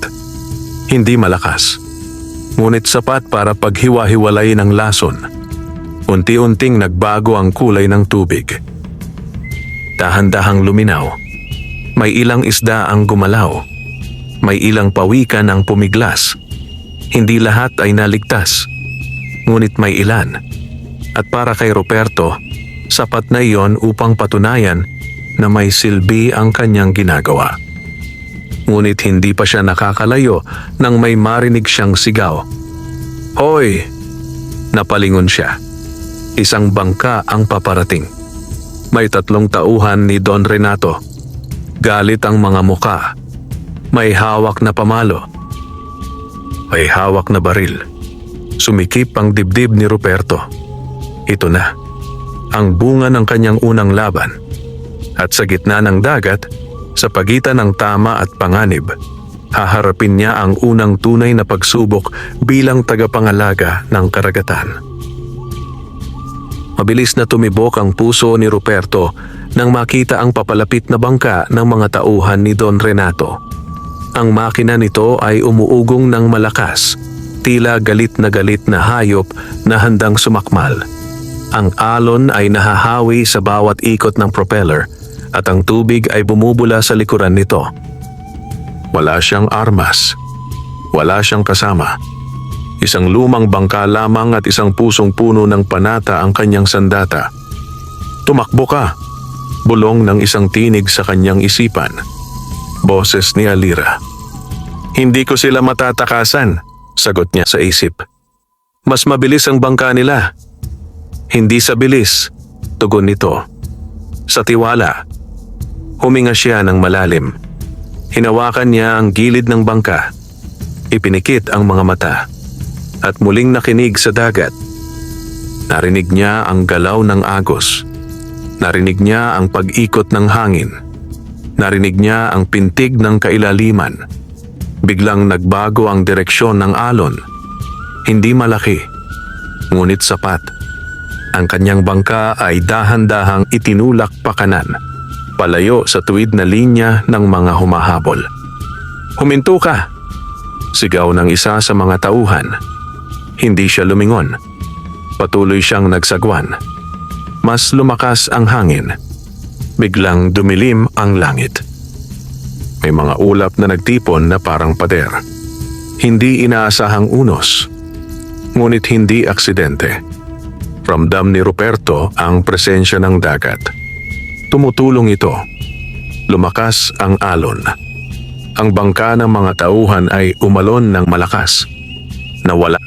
Hindi malakas. Ngunit sapat para paghiwa-hiwalay ng lason. Unti-unting nagbago ang kulay ng tubig. Dahan-dahang luminaw. May ilang isda ang gumalaw. May ilang pawikan ang pumiglas. Hindi lahat ay naligtas. Ngunit may ilan. At para kay Ruperto, sapat na iyon upang patunayan na may silbi ang kanyang ginagawa. Ngunit hindi pa siya nakakalayo nang may marinig siyang sigaw. "Hoy!" Napalingon siya. Isang bangka ang paparating. May 3 tauhan ni Don Renato. Galit ang mga muka. May hawak na pamalo. May hawak na baril. Sumikip ang dibdib ni Ruperto. Ito na, ang bunga ng kanyang unang laban. At sa gitna ng dagat, sa pagitan ng tama at panganib, haharapin niya ang unang tunay na pagsubok bilang tagapangalaga ng karagatan. Mabilis na tumibok ang puso ni Ruperto nang makita ang papalapit na bangka ng mga tauhan ni Don Renato. Ang makina nito ay umuugong ng malakas, tila galit na hayop na handang sumakmal. Ang alon ay nahahawi sa bawat ikot ng propeller at ang tubig ay bumubula sa likuran nito. Wala siyang armas. Wala siyang kasama. Isang lumang bangka lamang at isang pusong puno ng panata ang kanyang sandata. "Tumakbo ka!" Bulong ng isang tinig sa kanyang isipan. Boses ni Alira. "Hindi ko sila matatakasan," sagot niya sa isip. "Mas mabilis ang bangka nila." "Hindi sa bilis," tugon nito. "Sa tiwala." Huminga siya ng malalim. Hinawakan niya ang gilid ng bangka. Ipinikit ang mga mata. At muling nakinig sa dagat. Narinig niya ang galaw ng agos. Narinig niya ang pag-ikot ng hangin. Narinig niya ang pintig ng kailaliman. Biglang nagbago ang direksyon ng alon. Hindi malaki, ngunit sapat. Ang kanyang bangka ay dahan-dahang itinulak pa kanan, palayo sa tuwid na linya ng mga humahabol. "Huminto ka!" Sigaw ng isa sa mga tauhan. Hindi siya lumingon. Patuloy siyang nagsagwan. Mas lumakas ang hangin. Biglang dumilim ang langit. May mga ulap na nagtipon na parang pader. Hindi inaasahang unos. Ngunit hindi aksidente. Ramdam ni Ruperto ang presensya ng dagat. Tumutulong ito. Lumakas ang alon. Ang bangka ng mga tauhan ay umalon ng malakas. Nawala.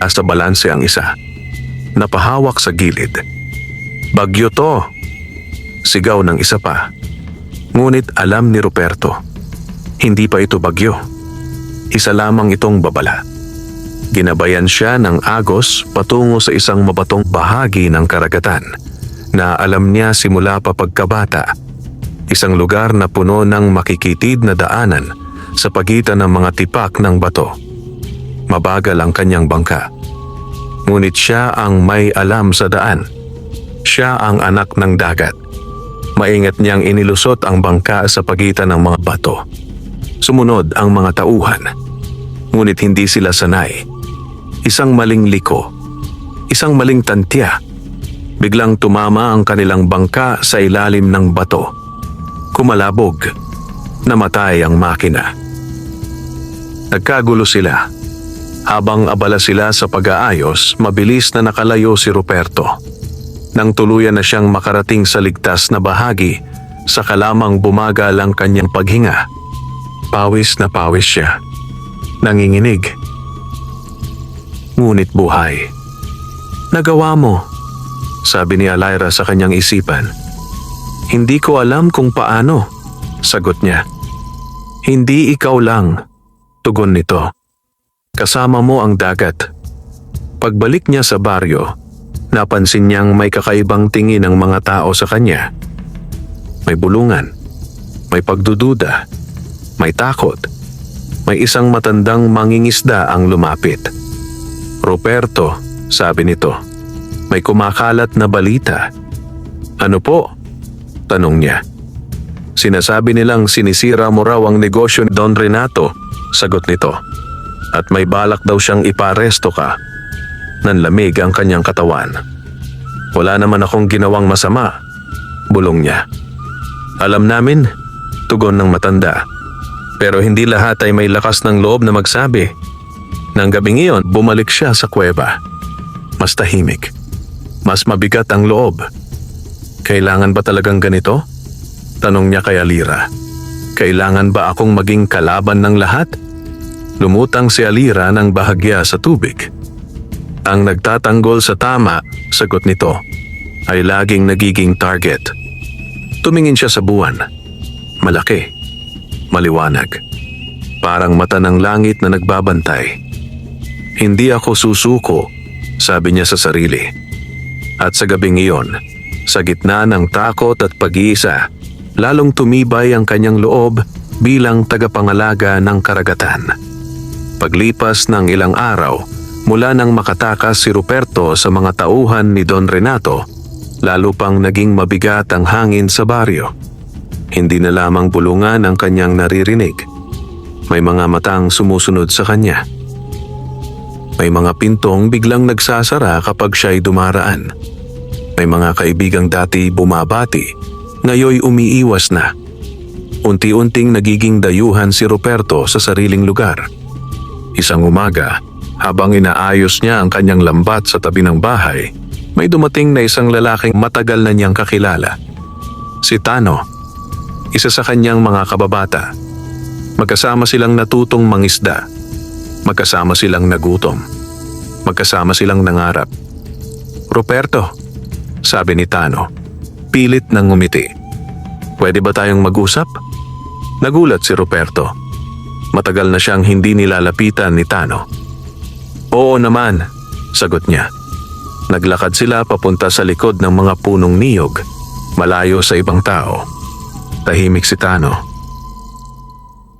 Sa balanse ang isa. Napahawak sa gilid. Bagyo to! Sigaw ng isa pa. Ngunit alam ni Ruperto, hindi pa ito bagyo. Isa lamang itong babala. Ginabayan siya ng agos patungo sa isang mabatong bahagi ng karagatan na alam niya simula pa pagkabata. Isang lugar na puno ng makikitid na daanan sa pagitan ng mga tipak ng bato. Mabagal ang kanyang bangka. Ngunit siya ang may alam sa daan. Siya ang anak ng dagat. Maingat niyang inilusot ang bangka sa pagitan ng mga bato. Sumunod ang mga tauhan. Ngunit hindi sila sanay. Isang maling liko. Isang maling tantya. Biglang tumama ang kanilang bangka sa ilalim ng bato. Kumalabog. Namatay ang makina. Nagkagulo sila. Habang abala sila sa pag-aayos, mabilis na nakalayo si Ruperto. Nang tuluyan na siyang makarating sa ligtas na bahagi, saka lamang bumagal ang kanyang paghinga. Pawis na pawis siya. Nanginginig. Ngunit buhay. Nagawa mo, sabi ni Alira sa kanyang isipan. Hindi ko alam kung paano, sagot niya. Hindi ikaw lang, tugon nito. Kasama mo ang dagat. Pagbalik niya sa baryo, napansin niyang may kakaibang tingin ng mga tao sa kanya. May bulungan, may pagdududa, may takot. May isang matandang mangingisda ang lumapit. Ruperto, sabi nito, may kumakalat na balita. Ano po? Tanong niya. Sinasabi nilang sinisira mo raw ang negosyo ni Don Renato, sagot nito. At may balak daw siyang iparesto ka. Nanlamig ang kanyang katawan. Wala naman akong ginawang masama, bulong niya. Alam namin, tugon ng matanda. Pero hindi lahat ay may lakas ng loob na magsabi. Nang gabing iyon, bumalik siya sa kuweba. Mas tahimik. Mas mabigat ang loob. Kailangan ba talagang ganito? Tanong niya kay Alira. Kailangan ba akong maging kalaban ng lahat? Lumutang si Alira ng bahagya sa tubig. Ang nagtatanggol sa tama, sagot nito, ay laging nagiging target. Tumingin siya sa buwan. Malaki. Maliwanag. Parang mata ng langit na nagbabantay. Hindi ako susuko, sabi niya sa sarili. At sa gabing iyon, sa gitna ng takot at pag-iisa, lalong tumibay ang kanyang loob bilang tagapangalaga ng karagatan. Paglipas ng ilang araw, mula nang makatakas si Ruperto sa mga tauhan ni Don Renato, lalo pang naging mabigat ang hangin sa baryo. Hindi na lamang bulungan ang kanyang naririnig. May mga matang sumusunod sa kanya. May mga pintong biglang nagsasara kapag siya'y dumaraan. May mga kaibigang dati bumabati, ngayoy umiiwas na. Unti-unting nagiging dayuhan si Ruperto sa sariling lugar. Isang umaga, habang inaayos niya ang kanyang lambat sa tabi ng bahay, may dumating na isang lalaking matagal na niyang kakilala. Si Tano, isa sa kanyang mga kababata. Magkasama silang natutong mangisda. Magkasama silang nagutom. Magkasama silang nangarap. Ruperto, sabi ni Tano, pilit nang ngumiti. Pwede ba tayong mag-usap? Nagulat si Ruperto. Matagal na siyang hindi nilalapitan ni Tano. Oo naman, sagot niya. Naglakad sila papunta sa likod ng mga punong niyog, malayo sa ibang tao. Tahimik si Tano.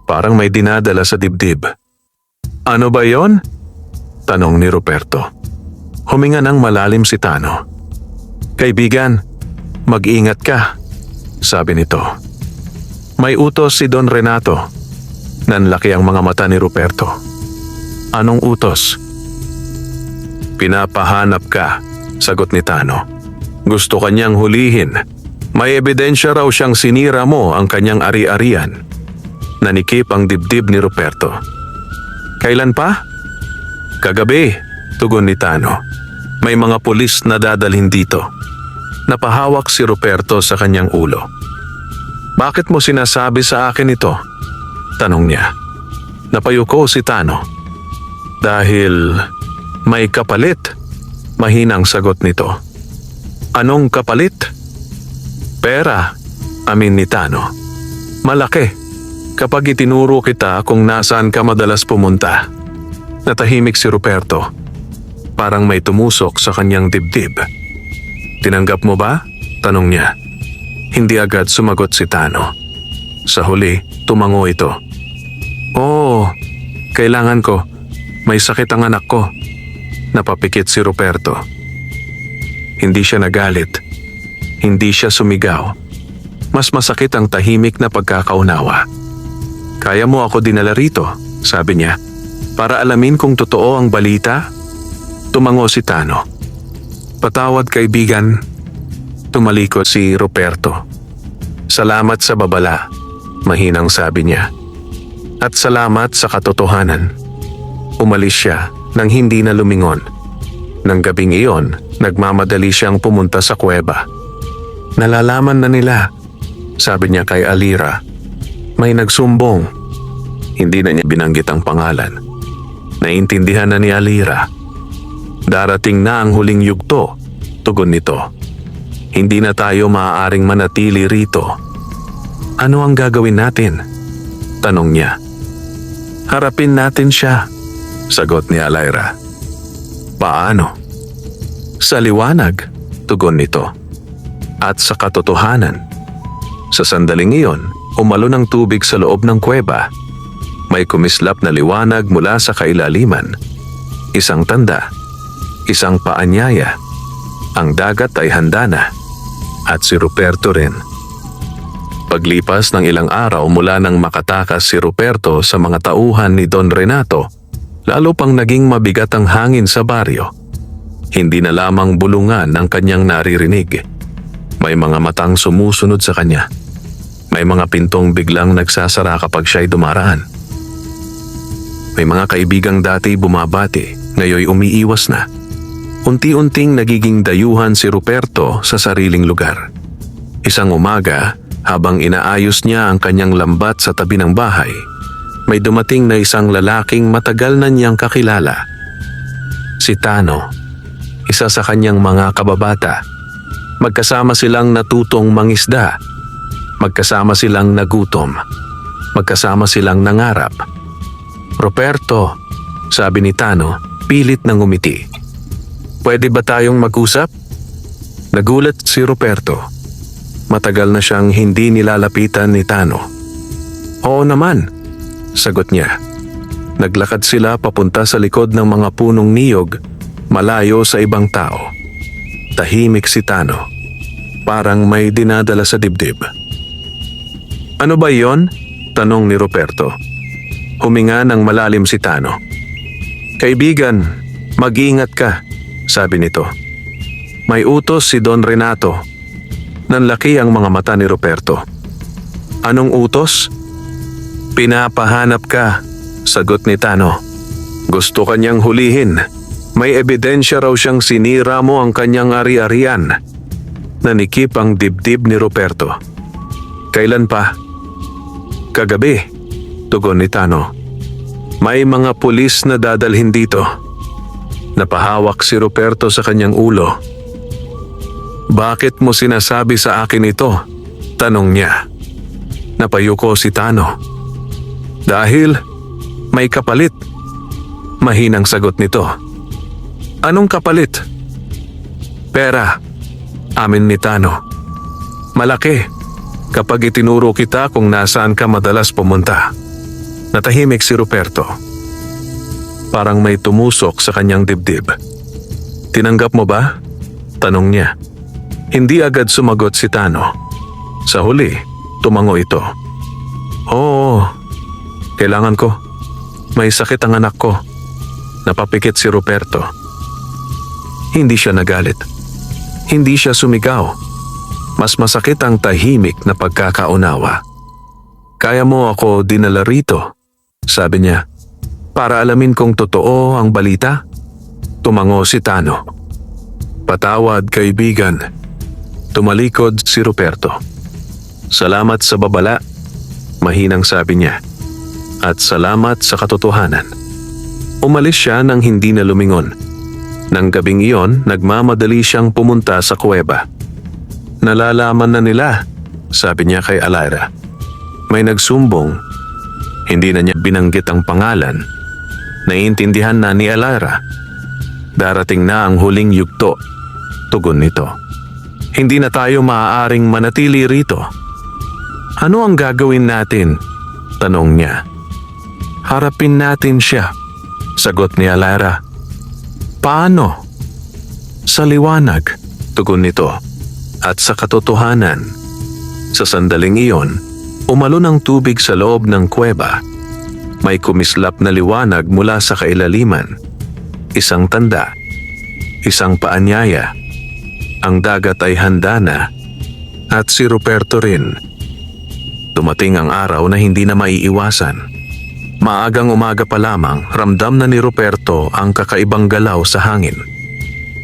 Parang may dinadala sa dibdib. Ano ba yon? Tanong ni Ruperto. Huminga ng malalim si Tano. Kaibigan, mag-ingat ka, sabi nito. May utos si Don Renato. Nanlaki ang mga mata ni Ruperto. Anong utos? Pinapahanap ka, sagot ni Tano. Gusto kanyang hulihin. May ebidensya raw siyang sinira mo ang kanyang ari-arian. Nanikip ang dibdib ni Ruperto. Kailan pa? Kagabi, tugon ni Tano. May mga pulis na dadalhin dito. Napahawak si Ruperto sa kanyang ulo. Bakit mo sinasabi sa akin ito? Tanong niya. Napayuko si Tano. Dahil may kapalit. Mahinang sagot nito. Anong kapalit? Pera, amin ni Tano. Malaki. Kapag itinuro kita kung nasaan ka madalas pumunta. Natahimik si Ruperto. Parang may tumusok sa kanyang dibdib. Tinanggap mo ba? Tanong niya. Hindi agad sumagot si Tano. Sa huli, tumango ito. Oo, kailangan ko. May sakit ang anak ko. Napapikit si Ruperto. Hindi siya nagalit. Hindi siya sumigaw. Mas masakit ang tahimik na pagkakaunawa. Kaya mo ako dinala rito, sabi niya. Para alamin kung totoo ang balita? Tumango si Tano. Patawad kaibigan. Tumalikod si Ruperto. Salamat sa babala, mahinang sabi niya. At salamat sa katotohanan. Umalis siya nang hindi na lumingon. Nang gabing iyon, nagmamadali siyang pumunta sa kuweba. Nalalaman na nila, sabi niya kay Alira. May nagsumbong. Hindi na niya binanggit ang pangalan. Naintindihan na ni Alira. Darating na ang huling yugto, tugon nito. Hindi na tayo maaaring manatili rito. Ano ang gagawin natin? Tanong niya. Harapin natin siya, sagot ni Alira. Paano? Sa liwanag, tugon nito. At sa katotohanan. Sa sandaling iyon, umalo ng tubig sa loob ng kuweba. May kumislap na liwanag mula sa kailaliman. Isang tanda. Isang paanyaya. Ang dagat ay handa na. At si Ruperto rin. Paglipas ng ilang araw mula nang makatakas si Ruperto sa mga tauhan ni Don Renato, lalo pang naging mabigat ang hangin sa baryo. Hindi na lamang bulungan ang kanyang naririnig. May mga matang sumusunod sa kanya. May mga pintong biglang nagsasara kapag siya'y dumaraan. May mga kaibigang dati bumabati, ngayoy umiiwas na. Unti-unting nagiging dayuhan si Ruperto sa sariling lugar. Isang umaga, habang inaayos niya ang kanyang lambat sa tabi ng bahay, may dumating na isang lalaking matagal na niyang kakilala. Si Tano, isa sa kanyang mga kababata. Magkasama silang natutong mangisda. Magkasama silang nagutom. Magkasama silang nangarap. Ruperto, sabi ni Tano, pilit nang ngumiti. Pwede ba tayong mag-usap? Nagulat si Ruperto. Matagal na siyang hindi nilalapitan ni Tano. Oo naman, sagot niya. Naglakad sila papunta sa likod ng mga punong niyog, malayo sa ibang tao. Tahimik si Tano. Parang may dinadala sa dibdib. Ano ba yon? Tanong ni Ruperto. Huminga ng malalim si Tano. Kaibigan, mag-iingat ka, sabi nito. May utos si Don Renato. Nanlaki ang mga mata ni Ruperto. Anong utos? Pinapahanap ka, sagot ni Tano. Gusto kanyang hulihin. May ebidensya raw siyang sinira mo ang kanyang ari-arian. Nanikip ang dibdib ni Ruperto. Kailan pa? Kagabi, tugon ni Tano. May mga pulis na dadalhin dito. Napahawak si Ruperto sa kanyang ulo. Bakit mo sinasabi sa akin ito? Tanong niya. Napayuko si Tano. Dahil may kapalit. Mahinang sagot nito. Anong kapalit? Pera, amin ni Tano. Malaki, kapag itinuro kita kung nasaan ka madalas pumunta. Natahimik si Ruperto. Parang may tumusok sa kanyang dibdib. Tinanggap mo ba? Tanong niya. Hindi agad sumagot si Tano. Sa huli, tumango ito. Oo, kailangan ko. May sakit ang anak ko. Napapikit si Ruperto. Hindi siya nagalit. Hindi siya sumigaw. Mas masakit ang tahimik na pagkakaunawa. Kaya mo ako dinala rito, sabi niya. Para alamin kung totoo ang balita? Tumango si Tano. Patawad, kaibigan. Tumalikod si Ruperto. Salamat sa babala, mahinang sabi niya. At salamat sa katotohanan. Umalis siya nang hindi na lumingon. Nang gabing iyon, nagmamadali siyang pumunta sa kuweba. Nalalaman na nila, sabi niya kay Alara. May nagsumbong. Hindi na niya binanggit ang pangalan. Naiintindihan na ni Alara. Darating na ang huling yugto. Tugon nito. Hindi na tayo maaaring manatili rito. Ano ang gagawin natin? Tanong niya. Harapin natin siya, sagot ni Alara. Paano? Sa liwanag, tugon nito. At sa katotohanan. Sa sandaling iyon, umalo ng tubig sa loob ng kuweba. May kumislap na liwanag mula sa kailaliman. Isang tanda. Isang paanyaya. Ang dagat ay handa na. At si Ruperto rin. Dumating ang araw na hindi na maiiwasan. Maagang umaga pa lamang, ramdam na ni Ruperto ang kakaibang galaw sa hangin.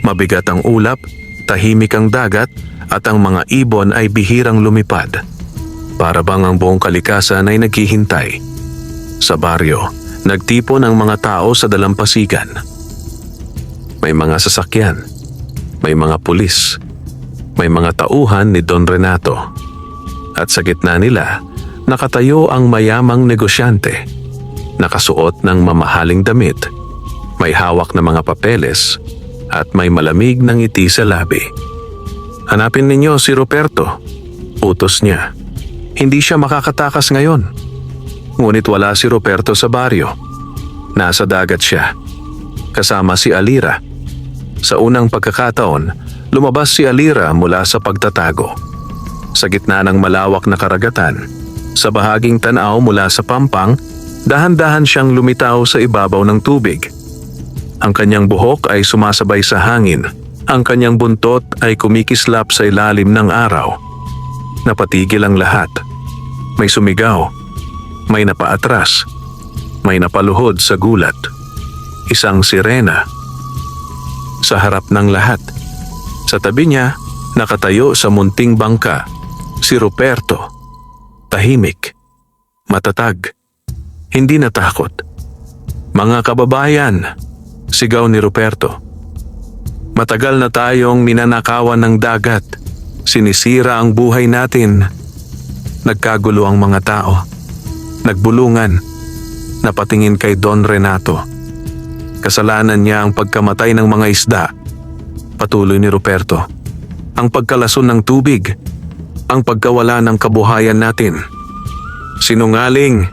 Mabigat ang ulap, tahimik ang dagat, at ang mga ibon ay bihirang lumipad. Para bang ang buong kalikasan ay naghihintay. Sa baryo, nagtipon ang mga tao sa dalampasigan. May mga sasakyan, may mga pulis, may mga tauhan ni Don Renato. At sa gitna nila, nakatayo ang mayamang negosyante. Nakasuot ng mamahaling damit, may hawak na mga papeles, at may malamig na ngiti sa labi. Hanapin ninyo si Ruperto, utos niya. Hindi siya makakatakas ngayon. Ngunit wala si Ruperto sa baryo. Nasa dagat siya, kasama si Alira. Sa unang pagkakataon, lumabas si Alira mula sa pagtatago. Sa gitna ng malawak na karagatan, sa bahaging tanaw mula sa pampang, dahan-dahan siyang lumitaw sa ibabaw ng tubig. Ang kanyang buhok ay sumasabay sa hangin. Ang kanyang buntot ay kumikislap sa ilalim ng araw. Napatigil ang lahat. May sumigaw. May napaatras. May napaluhod sa gulat. Isang sirena. Sa harap ng lahat. Sa tabi niya, nakatayo sa munting bangka, si Ruperto. Tahimik. Matatag. Hindi natakot. Mga kababayan, sigaw ni Ruperto. Matagal na tayong ninanakawan ng dagat. Sinisira ang buhay natin. Nagkagulo ang mga tao. Nagbulungan. Napatingin kay Don Renato. Kasalanan niya ang pagkamatay ng mga isda. Patuloy ni Ruperto. Ang pagkalason ng tubig. Ang pagkawala ng kabuhayan natin. Sinungaling!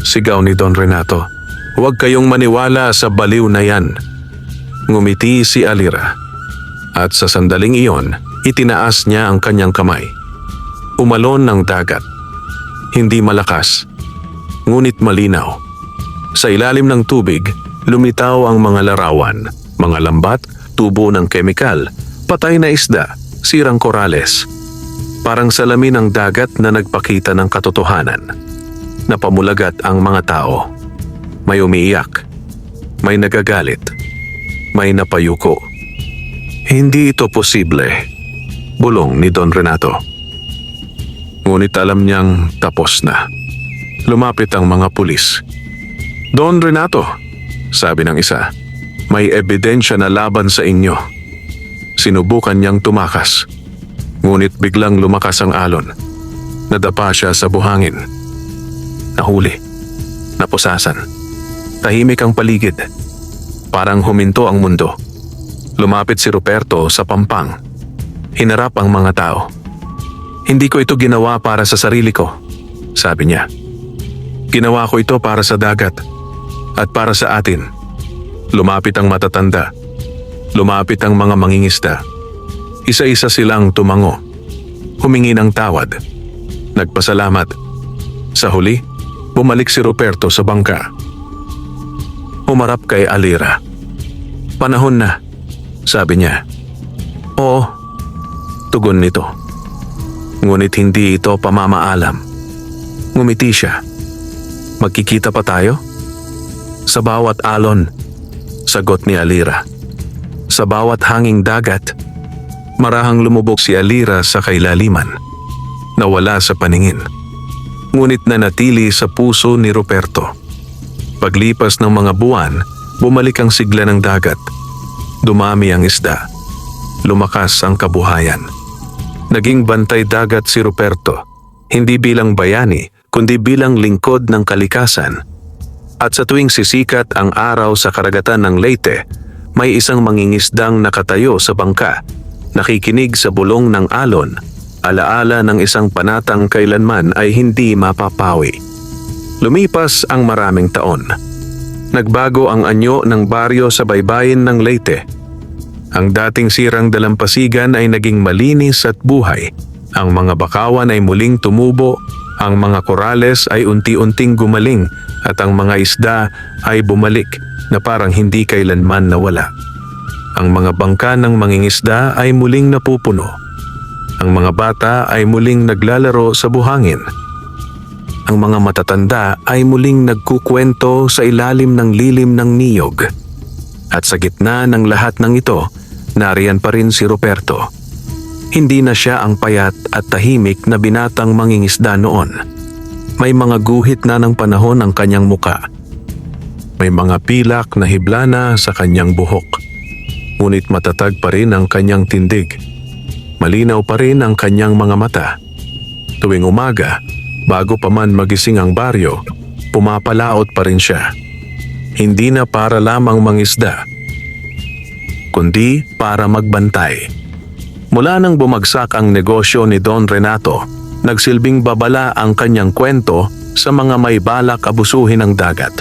Sigaw ni Don Renato. Huwag kayong maniwala sa baliw na yan. Ngumiti si Alira. At sa sandaling iyon, itinaas niya ang kanyang kamay. Umalon ng dagat. Hindi malakas, ngunit malinaw. Sa ilalim ng tubig, lumitaw ang mga larawan, mga lambat, tubo ng kemikal, patay na isda, sirang korales. Parang salamin ng dagat na nagpakita ng katotohanan. Napamulagat ang mga tao. May umiiyak. May nagagalit. May napayuko. Hindi ito posible, bulong ni Don Renato. Ngunit alam niyang tapos na. Lumapit ang mga pulis. Don Renato, sabi ng isa, may ebidensya na laban sa inyo. Sinubukan niyang tumakas. Ngunit biglang lumakas ang alon. Nadapa siya sa buhangin. Nahuli. Napusasan. Tahimik ang paligid. Parang huminto ang mundo. Lumapit si Ruperto sa pampang. Hinarap ang mga tao. Hindi ko ito ginawa para sa sarili ko, sabi niya. Ginawa ko ito para sa dagat at para sa atin. Lumapit ang matatanda. Lumapit ang mga mangingisda. Isa-isa silang tumango. Humingi ng tawad. Nagpasalamat. Sa huli, bumalik si Ruperto sa bangka. Humarap kay Alira. Panahon na, sabi niya. Oo, tugon nito. Ngunit hindi ito pamamaalam. Ngumiti siya. Magkikita pa tayo? Sa bawat alon, sagot ni Alira. Sa bawat hanging dagat, Marahang lumubog si Alira sa kailaliman. Nawala sa paningin. Ngunit nanatili sa puso ni Ruperto. Paglipas ng mga buwan, bumalik ang sigla ng dagat. Dumami ang isda. Lumakas ang kabuhayan. Naging bantay dagat si Ruperto, hindi bilang bayani, kundi bilang lingkod ng kalikasan. At sa tuwing sisikat ang araw sa karagatan ng Leyte, may isang mangingisdang nakatayo sa bangka, nakikinig sa bulong ng alon, alaala ng isang panatang kailanman ay hindi mapapawi. Lumipas ang maraming taon. Nagbago ang anyo ng baryo sa baybayin ng Leyte. Ang dating sirang dalampasigan ay naging malinis at buhay. Ang mga bakawan ay muling tumubo, ang mga korales ay unti-unting gumaling at ang mga isda ay bumalik na parang hindi kailanman nawala. Ang mga bangka ng mangingisda ay muling napupuno. Ang mga bata ay muling naglalaro sa buhangin. Ang mga matatanda ay muling nagkukwento sa ilalim ng lilim ng niyog. At sa gitna ng lahat ng ito, nariyan pa rin si Ruperto. Hindi na siya ang payat at tahimik na binatang mangingisda noon. May mga guhit na ng panahon ang kanyang muka. May mga pilak na hiblana sa kanyang buhok. Ngunit matatag pa rin ang kanyang tindig. Malinaw pa rin ang kanyang mga mata. Tuwing umaga, bago pa man magising ang baryo, pumapalaot pa rin siya. Hindi na para lamang mangisda, kundi para magbantay. Mula nang bumagsak ang negosyo ni Don Renato, nagsilbing babala ang kanyang kwento sa mga may balak abusuhin ang dagat.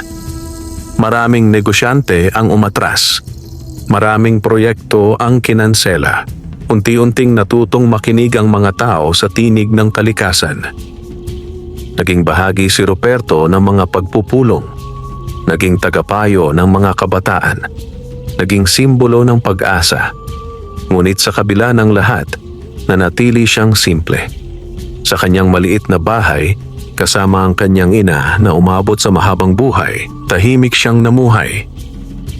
Maraming negosyante ang umatras. Maraming proyekto ang kinansela. Unti-unting natutong makinig ang mga tao sa tinig ng kalikasan. Naging bahagi si Ruperto ng mga pagpupulong. Naging tagapayo ng mga kabataan. Naging simbolo ng pag-asa. Ngunit sa kabila ng lahat, nanatili siyang simple. Sa kanyang maliit na bahay, kasama ang kanyang ina na umabot sa mahabang buhay, tahimik siyang namuhay.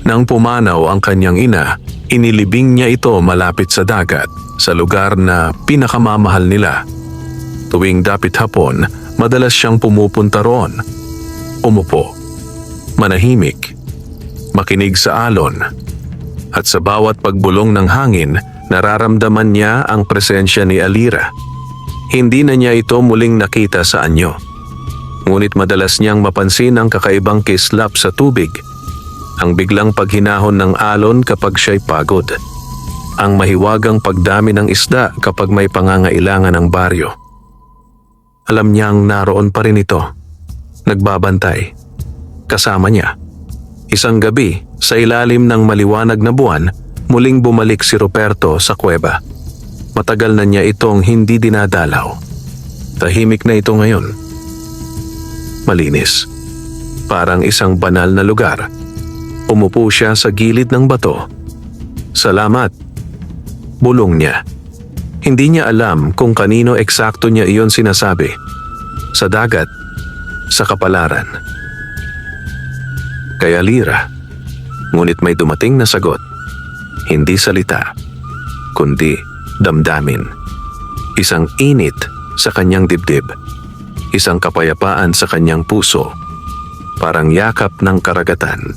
Nang pumanaw ang kanyang ina, inilibing niya ito malapit sa dagat, sa lugar na pinakamamahal nila. Tuwing dapit hapon, madalas siyang pumupunta roon. Umupo, manahimik, makinig sa alon, at sa bawat pagbulong ng hangin, nararamdaman niya ang presensya ni Alira. Hindi na niya ito muling nakita sa anyo. Ngunit madalas niyang mapansin ang kakaibang kislap sa tubig, ang biglang paghinahon ng alon kapag siya'y pagod, ang mahiwagang pagdami ng isda kapag may pangangailangan ng baryo. Alam niyang naroon pa rin ito, nagbabantay, kasama niya. Isang gabi, sa ilalim ng maliwanag na buwan, muling bumalik si Ruperto sa kuweba. Matagal na niya itong hindi dinadalaw. Tahimik na ito ngayon. Malinis. Parang isang banal na lugar. Umupo siya sa gilid ng bato. Salamat. Bulong niya. Hindi niya alam kung kanino eksakto niya iyon sinasabi. Sa dagat, sa kapalaran. Kay Alira. Ngunit may dumating na sagot. Hindi salita, kundi damdamin. Isang init sa kanyang dibdib. Isang kapayapaan sa kanyang puso. Parang yakap ng karagatan.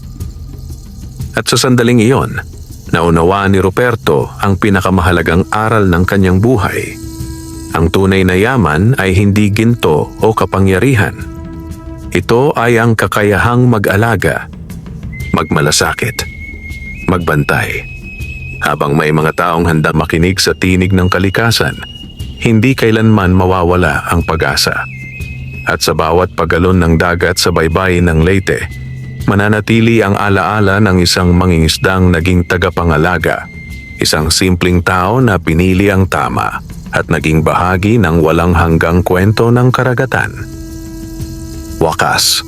At sa sandaling iyon, naunawaan ni Ruperto ang pinakamahalagang aral ng kanyang buhay. Ang tunay na yaman ay hindi ginto o kapangyarihan. Ito ay ang kakayahang mag-alaga, magmalasakit, magbantay. Habang may mga taong handang makinig sa tinig ng kalikasan, hindi kailanman mawawala ang pag-asa. At sa bawat pagalon ng dagat sa baybayin ng Leyte, mananatili ang alaala ng isang mangingisdang naging tagapangalaga, isang simpleng tao na pinili ang tama at naging bahagi ng walang hanggang kwento ng karagatan. Wakas.